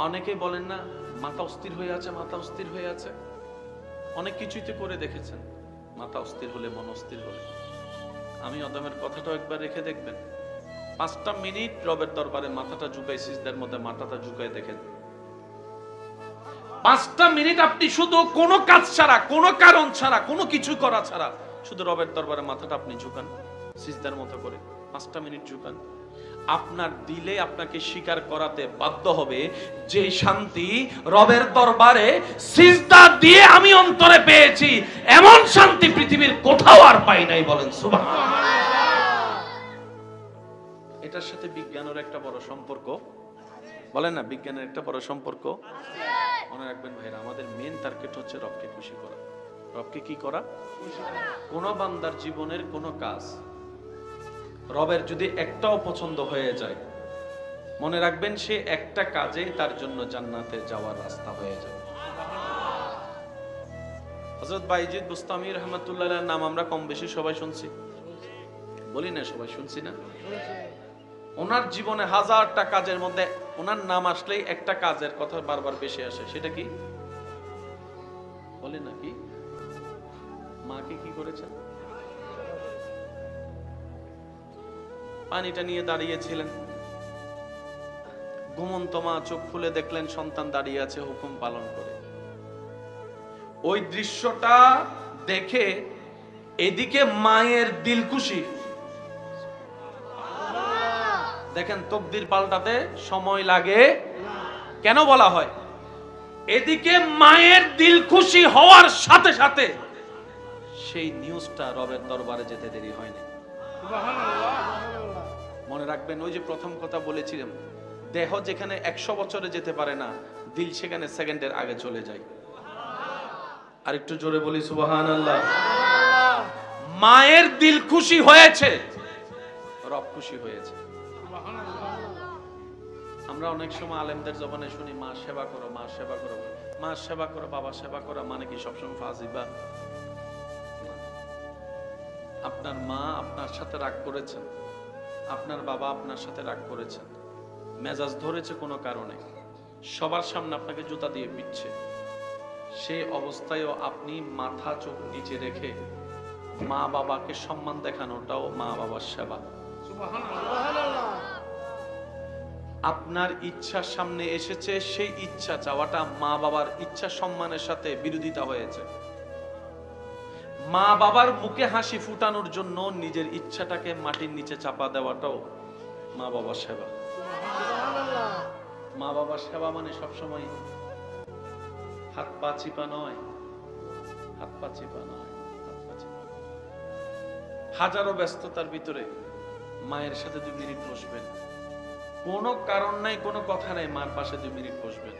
অনেকেই বলেন না, মাথা অস্থির হয়ে আছে, মাথা অস্থির হয়ে আছে। অনেক কিছুই তো করে দেখেছেন, মাথা অস্থির হলে, মন অস্থির হলে। আমি অদমের কথাটাও একবার রেখে দেখবেন। 5টা মিনিট রবের দরবারে মাথাটা ঝুঁকাই, সিজদার মধ্যে মাথাটা ঝুঁকাই দেখেন। 5টা মিনিট আপনি শুধু কোনো কাজ ছাড়া, কোনো কারণ ছাড়া, কোনো কিছু করা ছাড়া শুধু রবের দরবারে মাথাটা আপনি ঝুঁকান, সিজদার মতো করে 5টা মিনিট ঝুঁকান। আপনার দিলে আপনাকে স্বীকার করাতে বাধ্য হবে যে শান্তি রবের দরবারে সিজদা দিয়ে আমি অন্তরে পেয়েছি, এমন শান্তি পৃথিবীর কোথাও আর পাই নাই। বলেন সুবহানাল্লাহ। এটার সাথে বিজ্ঞানের একটা বড় সম্পর্ক। বলেন না, বিজ্ঞানের একটা বড় সম্পর্ক। মনে রাখবেন ভাইরা, আমাদের মেন টার্গেট হচ্ছে রবকে খুশি করা। রবকে কি করা? কোন বান্দার জীবনের কোন কাজ রবের যদি একটাও পছন্দ হয়ে যায়, মনে রাখবেন সে একটা কাজেই তার জন্য জান্নাতে যাওয়ার রাস্তা হয়ে যাবে। হযরত বাইজিদ বুস্তামি রাহমাতুল্লাহ আলাইহির নাম আমরা কম বেশি সবাই শুনছি, বলি না? সবাই শুনছি না? ওনার জীবনে 1000টা কাজের মধ্যে ওনার নাম আসলেই একটা কাজের কথা বারবার বেশি আসে, সেটা কি? বলি না কি? মাকে কি করেছেন? পানিটা নিয়ে দাঁড়িয়েছিলেন, ঘুমন্ত মা চোখ খুলে দেখলেন সন্তান দাঁড়িয়ে আছে হুকুম পালন করে। ওই দৃশ্যটা দেখে এদিকে মায়ের দিল খুশি। দেখেন, তকদির পাল্টাতে সময় লাগে। কেন বলা হয়? এদিকে মায়ের দিল খুশি হওয়ার সাথে সাথে সেই নিউজটা রবের দরবারে যেতে দেরি হয়নি। মনে রাখবেন, ওই যে প্রথম কথা বলেছিলাম, দেহ যেখানে 100 বছরে যেতে পারে না, দিল সেখানে সেকেন্ডের আগে চলে যায়। আর একটু জোরে বলি সুবহানাল্লাহ। মায়ের দিল খুশি হয়েছে, রব খুশি হয়েছে। আমরা অনেক সময় আলেমদের জবানে শুনি, মা সেবা করো, মা সেবা করো, মা সেবা করো, বাবা সেবা করো, মানে কি সবসময় ফাজিবা? আপনার মা আপনার সাথে রাগ করেছেন, আপনার বাবা আপনার সাথে রাগ করেছেন, মেজাজ ধরেছে কোনো কারণে, সবার সামনে আপনাকে জুতা দিয়ে পিটছে, সেই অবস্থায়ও আপনি মাথা চোখ নিচে রেখে মা বাবাকে সম্মান দেখানোটাও মা বাবার সেবা। আপনার ইচ্ছার সামনে এসেছে, সেই ইচ্ছা চাওয়াটা মা বাবার ইচ্ছা সম্মানের সাথে বিরোধিতা হয়েছে। মা বাবার মুখে হাসি ফুটানোর জন্য নিজের ইচ্ছাটাকে মাটির নিচে চাপা দেওয়াটাও মা বাবার সেবা। মা বাবার সেবা মানে সবসময় হাত পা চিপা নয়, হাত পা চিপা নয়, হাজারো ব্যস্ততার ভিতরে মায়ের সাথে 2 মিনিট বসবেন, কোনো কারণ নাই, কোনো কথা নাই, মার পাশে 2 মিনিট বসবেন।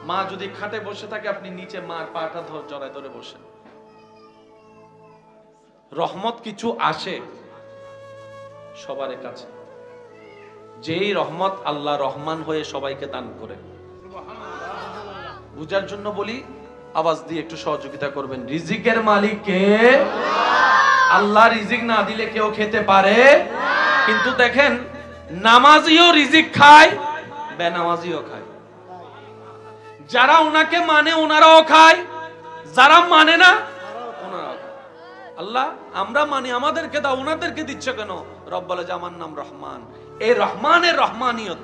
মা যদি খাটে বসে থাকে, আপনি নিচে মার পাটা জড়ায় ধরে বসেন। রহমত কিছু আসে সবার কাছে, যেই রহমত আল্লাহ রহমান হয়ে সবাইকে দান করে। বুঝার জন্য বলি, আওয়াজ দিয়ে একটু সহযোগিতা করবেন। রিজিকের মালিক কে? আল্লাহ রিজিক না দিলে কেউ খেতে পারে? কিন্তু দেখেন, নামাজিও রিজিক খায়, বেনামাজিও খায়। যারা ওনাকে মানে ওনারাও খায়, যারা মানে না ওনারাও খায়। আল্লাহ আমরা মানি, আমাদেরকে দাও, ওনাদেরকে দিচ্ছ কেন? রব বলে যে আমার নাম রহমান। এই রহমানের রহমানিয়ত,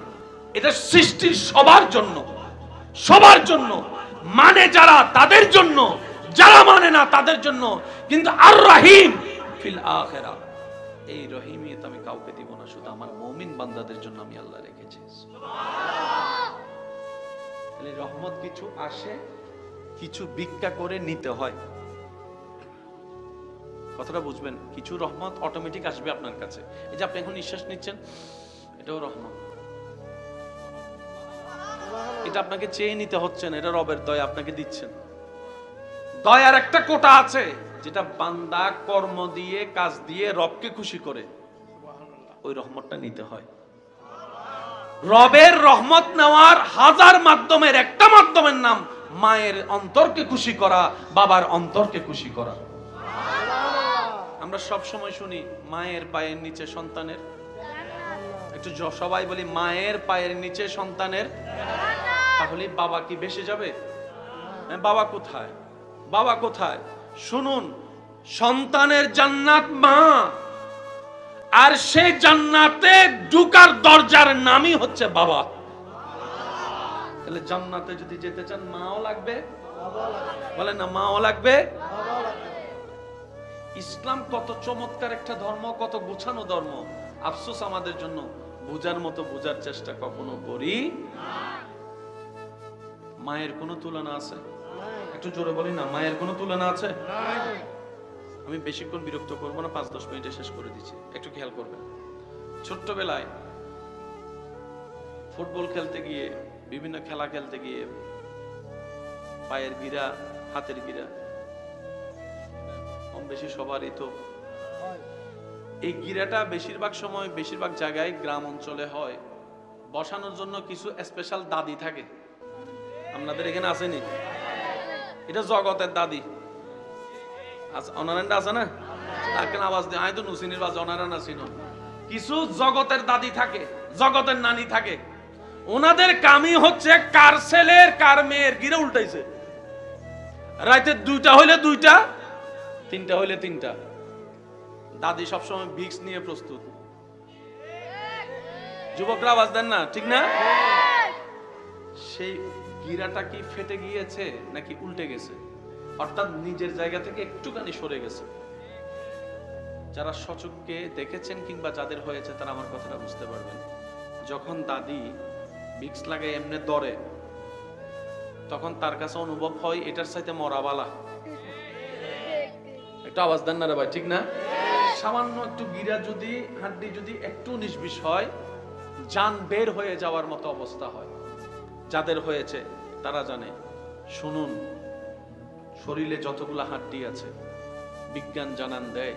এটা সৃষ্টির সবার জন্য, সবার জন্য। মানে যারা তাদের জন্য, যারা মানে না তাদের জন্য। কিন্তু আর রহিম ফিল আখিরা, এই রহিমিয়ত আমি কাউকে দিব না, শুধু আমার মুমিন বান্দাদের জন্য আমি আল্লাহ রেখেছি। তাহলে রহমত কিছু আসে, কিছু ভিক্ষা করে নিতে হয়। কথাটা বুঝবেন, কিছু রহমত অটোমেটিক আসবে আপনার কাছে। এই যে আপনি এখন নিঃশ্বাস নিচ্ছেন, এটাও রহমত। এটা আপনাকে চেয়ে নিতে হচ্ছে না, এটা রবের দয়া আপনাকে দিচ্ছেন। দয়ার একটা কোটা আছে, যেটা বান্দা কর্ম দিয়ে, কাজ দিয়ে রবকে খুশি করে, ওই রহমতটা নিতে হয়। রবের রহমত নেওয়ার হাজার মাধ্যমের একটা মাধ্যমের নাম মায়ের অন্তরকে খুশি করা, বাবার অন্তরকে খুশি করা। আমরা সব সময় শুনি মায়ের পায়ের নিচে সন্তানের, একটু সবাই বলি মায়ের পায়ের নিচে সন্তানের। তাহলে বাবা কি বেঁচে যাবে? বাবা কোথায়? বাবা কোথায়? শুনুন, সন্তানের জান্নাত মা, আর সেই জান্নাতে ঢোকার দরজার নামই হচ্ছে বাবা। তাহলে জান্নাতে যদি যেতে চান, মাও লাগবে, বলেন না, মাও লাগবে। ইসলাম কত চমৎকার একটা ধর্ম, কত গোছানো ধর্ম। আফসোস আমাদের জন্য, বুঝার মতো বুঝার চেষ্টা কখনো করি। মায়ের কোনো তুলনা আছে? একটু জোরে বলি না, মায়ের কোনো তুলনা আছে? আমি বেশিক্ষণ বিরক্ত করবো না, 5-10 মিনিটে শেষ করে দিচ্ছি, একটু খেয়াল করবেন। ছোট্টবেলায় ফুটবল খেলতে গিয়ে, বিভিন্ন খেলা খেলতে গিয়ে পায়ের গিরা, হাতের গিরা কম বেশি সবারই তো। এই গিরাটা বেশিরভাগ সময়, বেশিরভাগ জায়গায় গ্রাম অঞ্চলে হয়। বসানোর জন্য কিছু স্পেশাল দাদি থাকে, আপনাদের এখানে আসেনি? এটা জগতের দাদি অনারান্ডা আছে না? তার আওয়াজ দিয়ে আয় তো নুসিনির বাজ অনারা না ছিল। কিছু জগতের দাদি থাকে, জগতের নানি থাকে। ওনাদের কামই হচ্ছে কার ছেলের কার মেয়ের গিরে উল্টাইছে। রাতে 2টা হইলে 2টা, 3টা হইলে 3টা। দাদি সবসময় ভিক্স নিয়ে প্রস্তুত। যুবকরা আওয়াজ দেন না, ঠিক না? সেই গিরাটা কি ফেটে গিয়েছে নাকি উল্টে গেছে? অর্থাৎ নিজের জায়গা থেকে একটুখানি সরে গেছে। যারা সচক্ষে দেখেছেন কিংবা যাদের হয়েছে তারা আমার কথাটা বুঝতে পারবেন। যখন দাদি ভিক্স লাগায় এমনি দরে, তখন তার কাছে অনুভব হয় এটার সাথে মরাবালা। একটু আওয়াজ দেন না রে ভাই, ঠিক না? সামান্য একটু গিরা যদি, হাড্ডি যদি একটু নিষ্বিষ হয়, জান বের হয়ে যাওয়ার মতো অবস্থা হয়। যাদের হয়েছে তারা জানে। শুনুন, শরীরে যতগুলা হাড্ডি আছে, বিজ্ঞান জানান দেয়,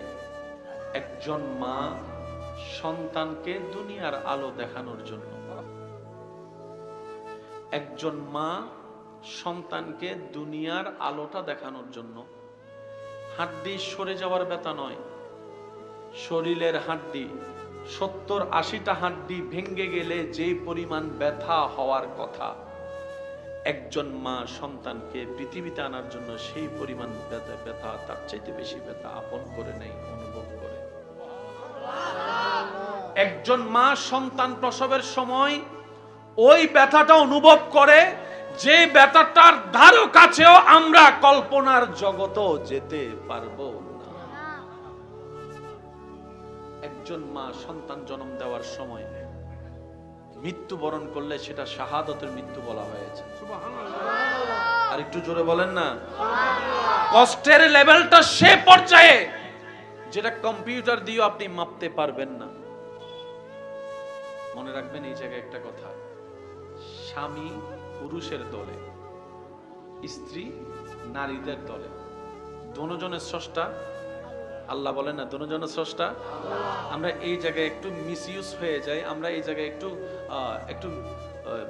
একজন মা সন্তানকে দুনিয়ার আলো দেখানোর জন্য, একজন মা সন্তানকে দুনিয়ার আলোটা দেখানোর জন্য হাড্ডি সরে যাওয়ার ব্যথা নয়, শরীরের হাড্ডি 70-80টা হাড্ডি ভেঙে গেলে যে পরিমাণ ব্যথা হওয়ার কথা, একজন মা সন্তানকে পৃথিবীতে আনার জন্য সেই পরিমাণ ব্যথা, তার চাইতে বেশি ব্যথা আপন করে নেয়, অনুভব করে। একজন মা সন্তান প্রসবের সময় ওই ব্যথাটা অনুভব করে, যে ব্যথাটার ধারও কাছেও আমরা কল্পনার জগতেও যেতে পারবো না। একজন মা সন্তান জন্ম দেওয়ার সময় মৃত্যুবরণ করলে সেটা শাহাদাতের মৃত্যু বলা হয়েছে। আর একটু জোরে বলেন না। কষ্টের লেভেলটা সে পর্যায়ে যেটা কম্পিউটার দিয়েও আপনি মাপতে পারবেন না। মনে রাখবেন এই জায়গায় একটা কথা, স্বামী পুরুষের দলে, স্ত্রী নারীদের দলে। দোনোজনের স্রষ্টা আল্লাহ, বলেন না দোনোজনের স্রষ্টা। আমরা এই জায়গায় একটু মিসইউজ হয়ে যাই, আমরা এই জায়গায় একটু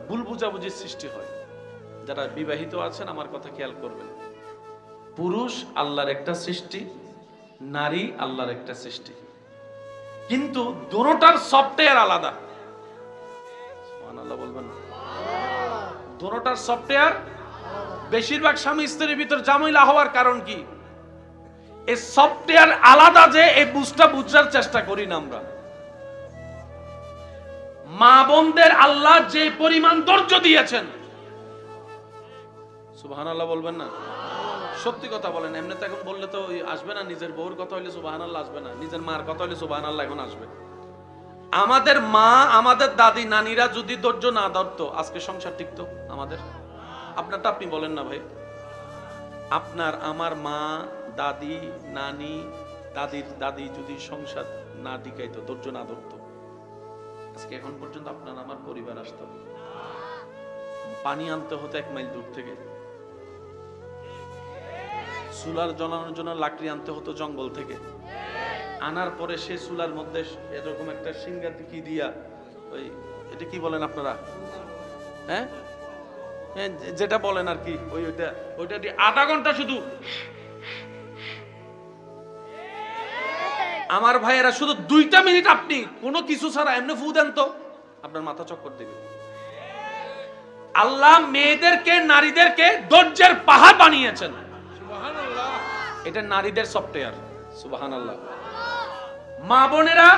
ভুল বুঝাবুঝির সৃষ্টি হয়। যারা বিবাহিত আছেন আমার কথা খেয়াল করবেন, পুরুষ আল্লাহর একটা সৃষ্টি, নারী আল্লাহর একটা সৃষ্টি, কিন্তু দোনোটার সফটওয়্যার আলাদা। সুবহানাল্লাহ বলবেন না? দোনোটার সফটওয়্যার। বেশিরভাগ স্বামী স্ত্রীর ভিতর ঝামেলা হওয়ার কারণ কি? এই সফটওয়্যার আলাদা, যে এই বুঝার চেষ্টা করি না আমরা। মা বোনদের আল্লাহ যে পরিমাণ ধৈর্য দিয়েছেন, সুবহানাল্লাহ বলবেন না? সত্যি কথা বলেন, এমনি তো এখন বললে তো আসবে না। নিজের বউর কথা হইলে সুবহানাল্লাহ আসবে না, নিজের মার কথা হইলে সুবহানাল্লাহ এখন আসবে। আমাদের মা, আমাদের দাদি নানিরা যদি ধৈর্য না ধরতো, আজকে সংসার টিকতো আমাদের? আপনারটা আপনি বলেন না ভাই। আপনার আমার মা, দাদি, নানি, দাদির দাদি যদি সংসার না টিকাইতো, ধৈর্য না ধরতো, আজকে এখন পর্যন্ত আপনার আমার পরিবার আসতো। পানি আনতে হতো 1 মাইল দূর থেকে, চুলার জ্বালানোর জন্য লাকড়ি আনতে হতো জঙ্গল থেকে, আনার পরে সেই চুলার মধ্যে এরকম একটা সিঙ্গাতি কি দিয়া, ওই এটা কি বলেন আপনারা, হ্যাঁ যেটা বলেন আর কি, ওইটা দিয়ে আধা ঘন্টা শুধু আমার ভাইয়েরা, শুধু 2টা মিনিট আপনি কোনো কিছু ছাড়া এমনি ফু দেন তো আপনার মাথা চক্কর দেবে। আল্লাহ মেয়েদেরকে, নারীদেরকে ধৈর্যের পাহাড় বানিয়েছেন। সুবহানাল্লাহ। এটা নারীদের সফটওয়্যার। সুবহানাল্লাহ। মা বোনেরা,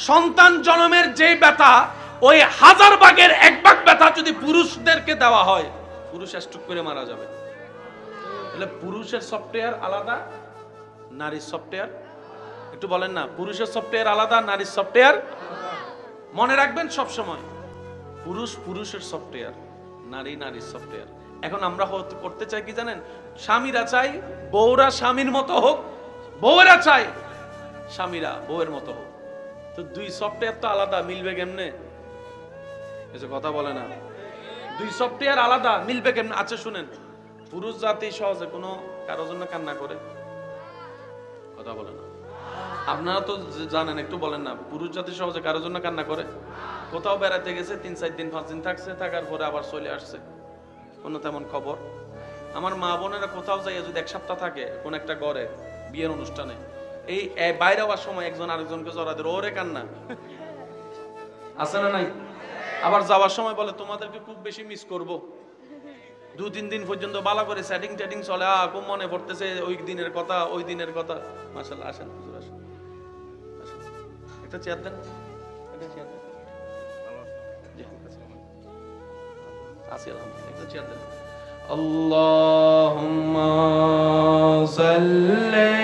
সন্তান জন্মের যে ব্যথা, ওই 1000 ভাগের 1 ভাগ ব্যথা যদি পুরুষদেরকে দেওয়া হয়, পুরুষ স্ট্রোক করে মারা যাবে। তাহলে পুরুষের সফটওয়্যার আলাদা, নারীর সফটওয়্যার, একটু বলেন না, পুরুষের সফটওয়্যার আলাদা, নারীর সফটওয়্যার। মনে রাখবেন সব সময়, পুরুষ পুরুষের সফটওয়্যার, নারী নারীর সফটওয়্যার। এখন আমরা করতে চাই কি জানেন? স্বামীরা চাই বউরা স্বামীর মতো হোক, বউরা চাই স্বামীরা বউয়ের মতো হোক। তো 2 সফটওয়্যার তো আলাদা, মিলবে কেমনে? এসব কথা বলে না। 2 সফটওয়্যার আলাদা, মিলবে কেমনে? আচ্ছা শুনেন, পুরুষ জাতি সহজে কোনো কারোর জন্য কান্না করে? কথা বলে না। আপনারা তো জানেন, একটু বলেন না, পুরুষ জাতি সহজে কারোর জন্য কান্না করে? কোথাও বেড়াতে গেছে, 3-4 দিন 5 দিন থাকছে, থাকার পরে আবার চলে আসছে, কোনো তেমন খবর। আমার মা বোনেরা কোথাও যাইয়া যদি 1 সপ্তাহ থাকে কোন একটা ঘরে, বিয়ের অনুষ্ঠানে, এই বাইরে হওয়ার সময় একজন আরেকজনকে জড়া দেয়, ওরে কান্না আছে না নাই? আবার যাওয়ার সময় বলে তোমাদেরকে খুব বেশি মিস করব। 2-3 দিন পর্যন্ত ভালো করে সেটিং টেটিং চলে, খুব মনে পড়তেছে ওই দিনের কথা, ওই দিনের কথা। মাশাআল্লাহ, আসেন হুজুর, আসেন, একটা চেয়ার দেন, একটা চেয়ার দেন। আসি আলহামদুলিল্লাহ, একটা চেয়ার দেন। আল্লাহুম্মা সাল্লি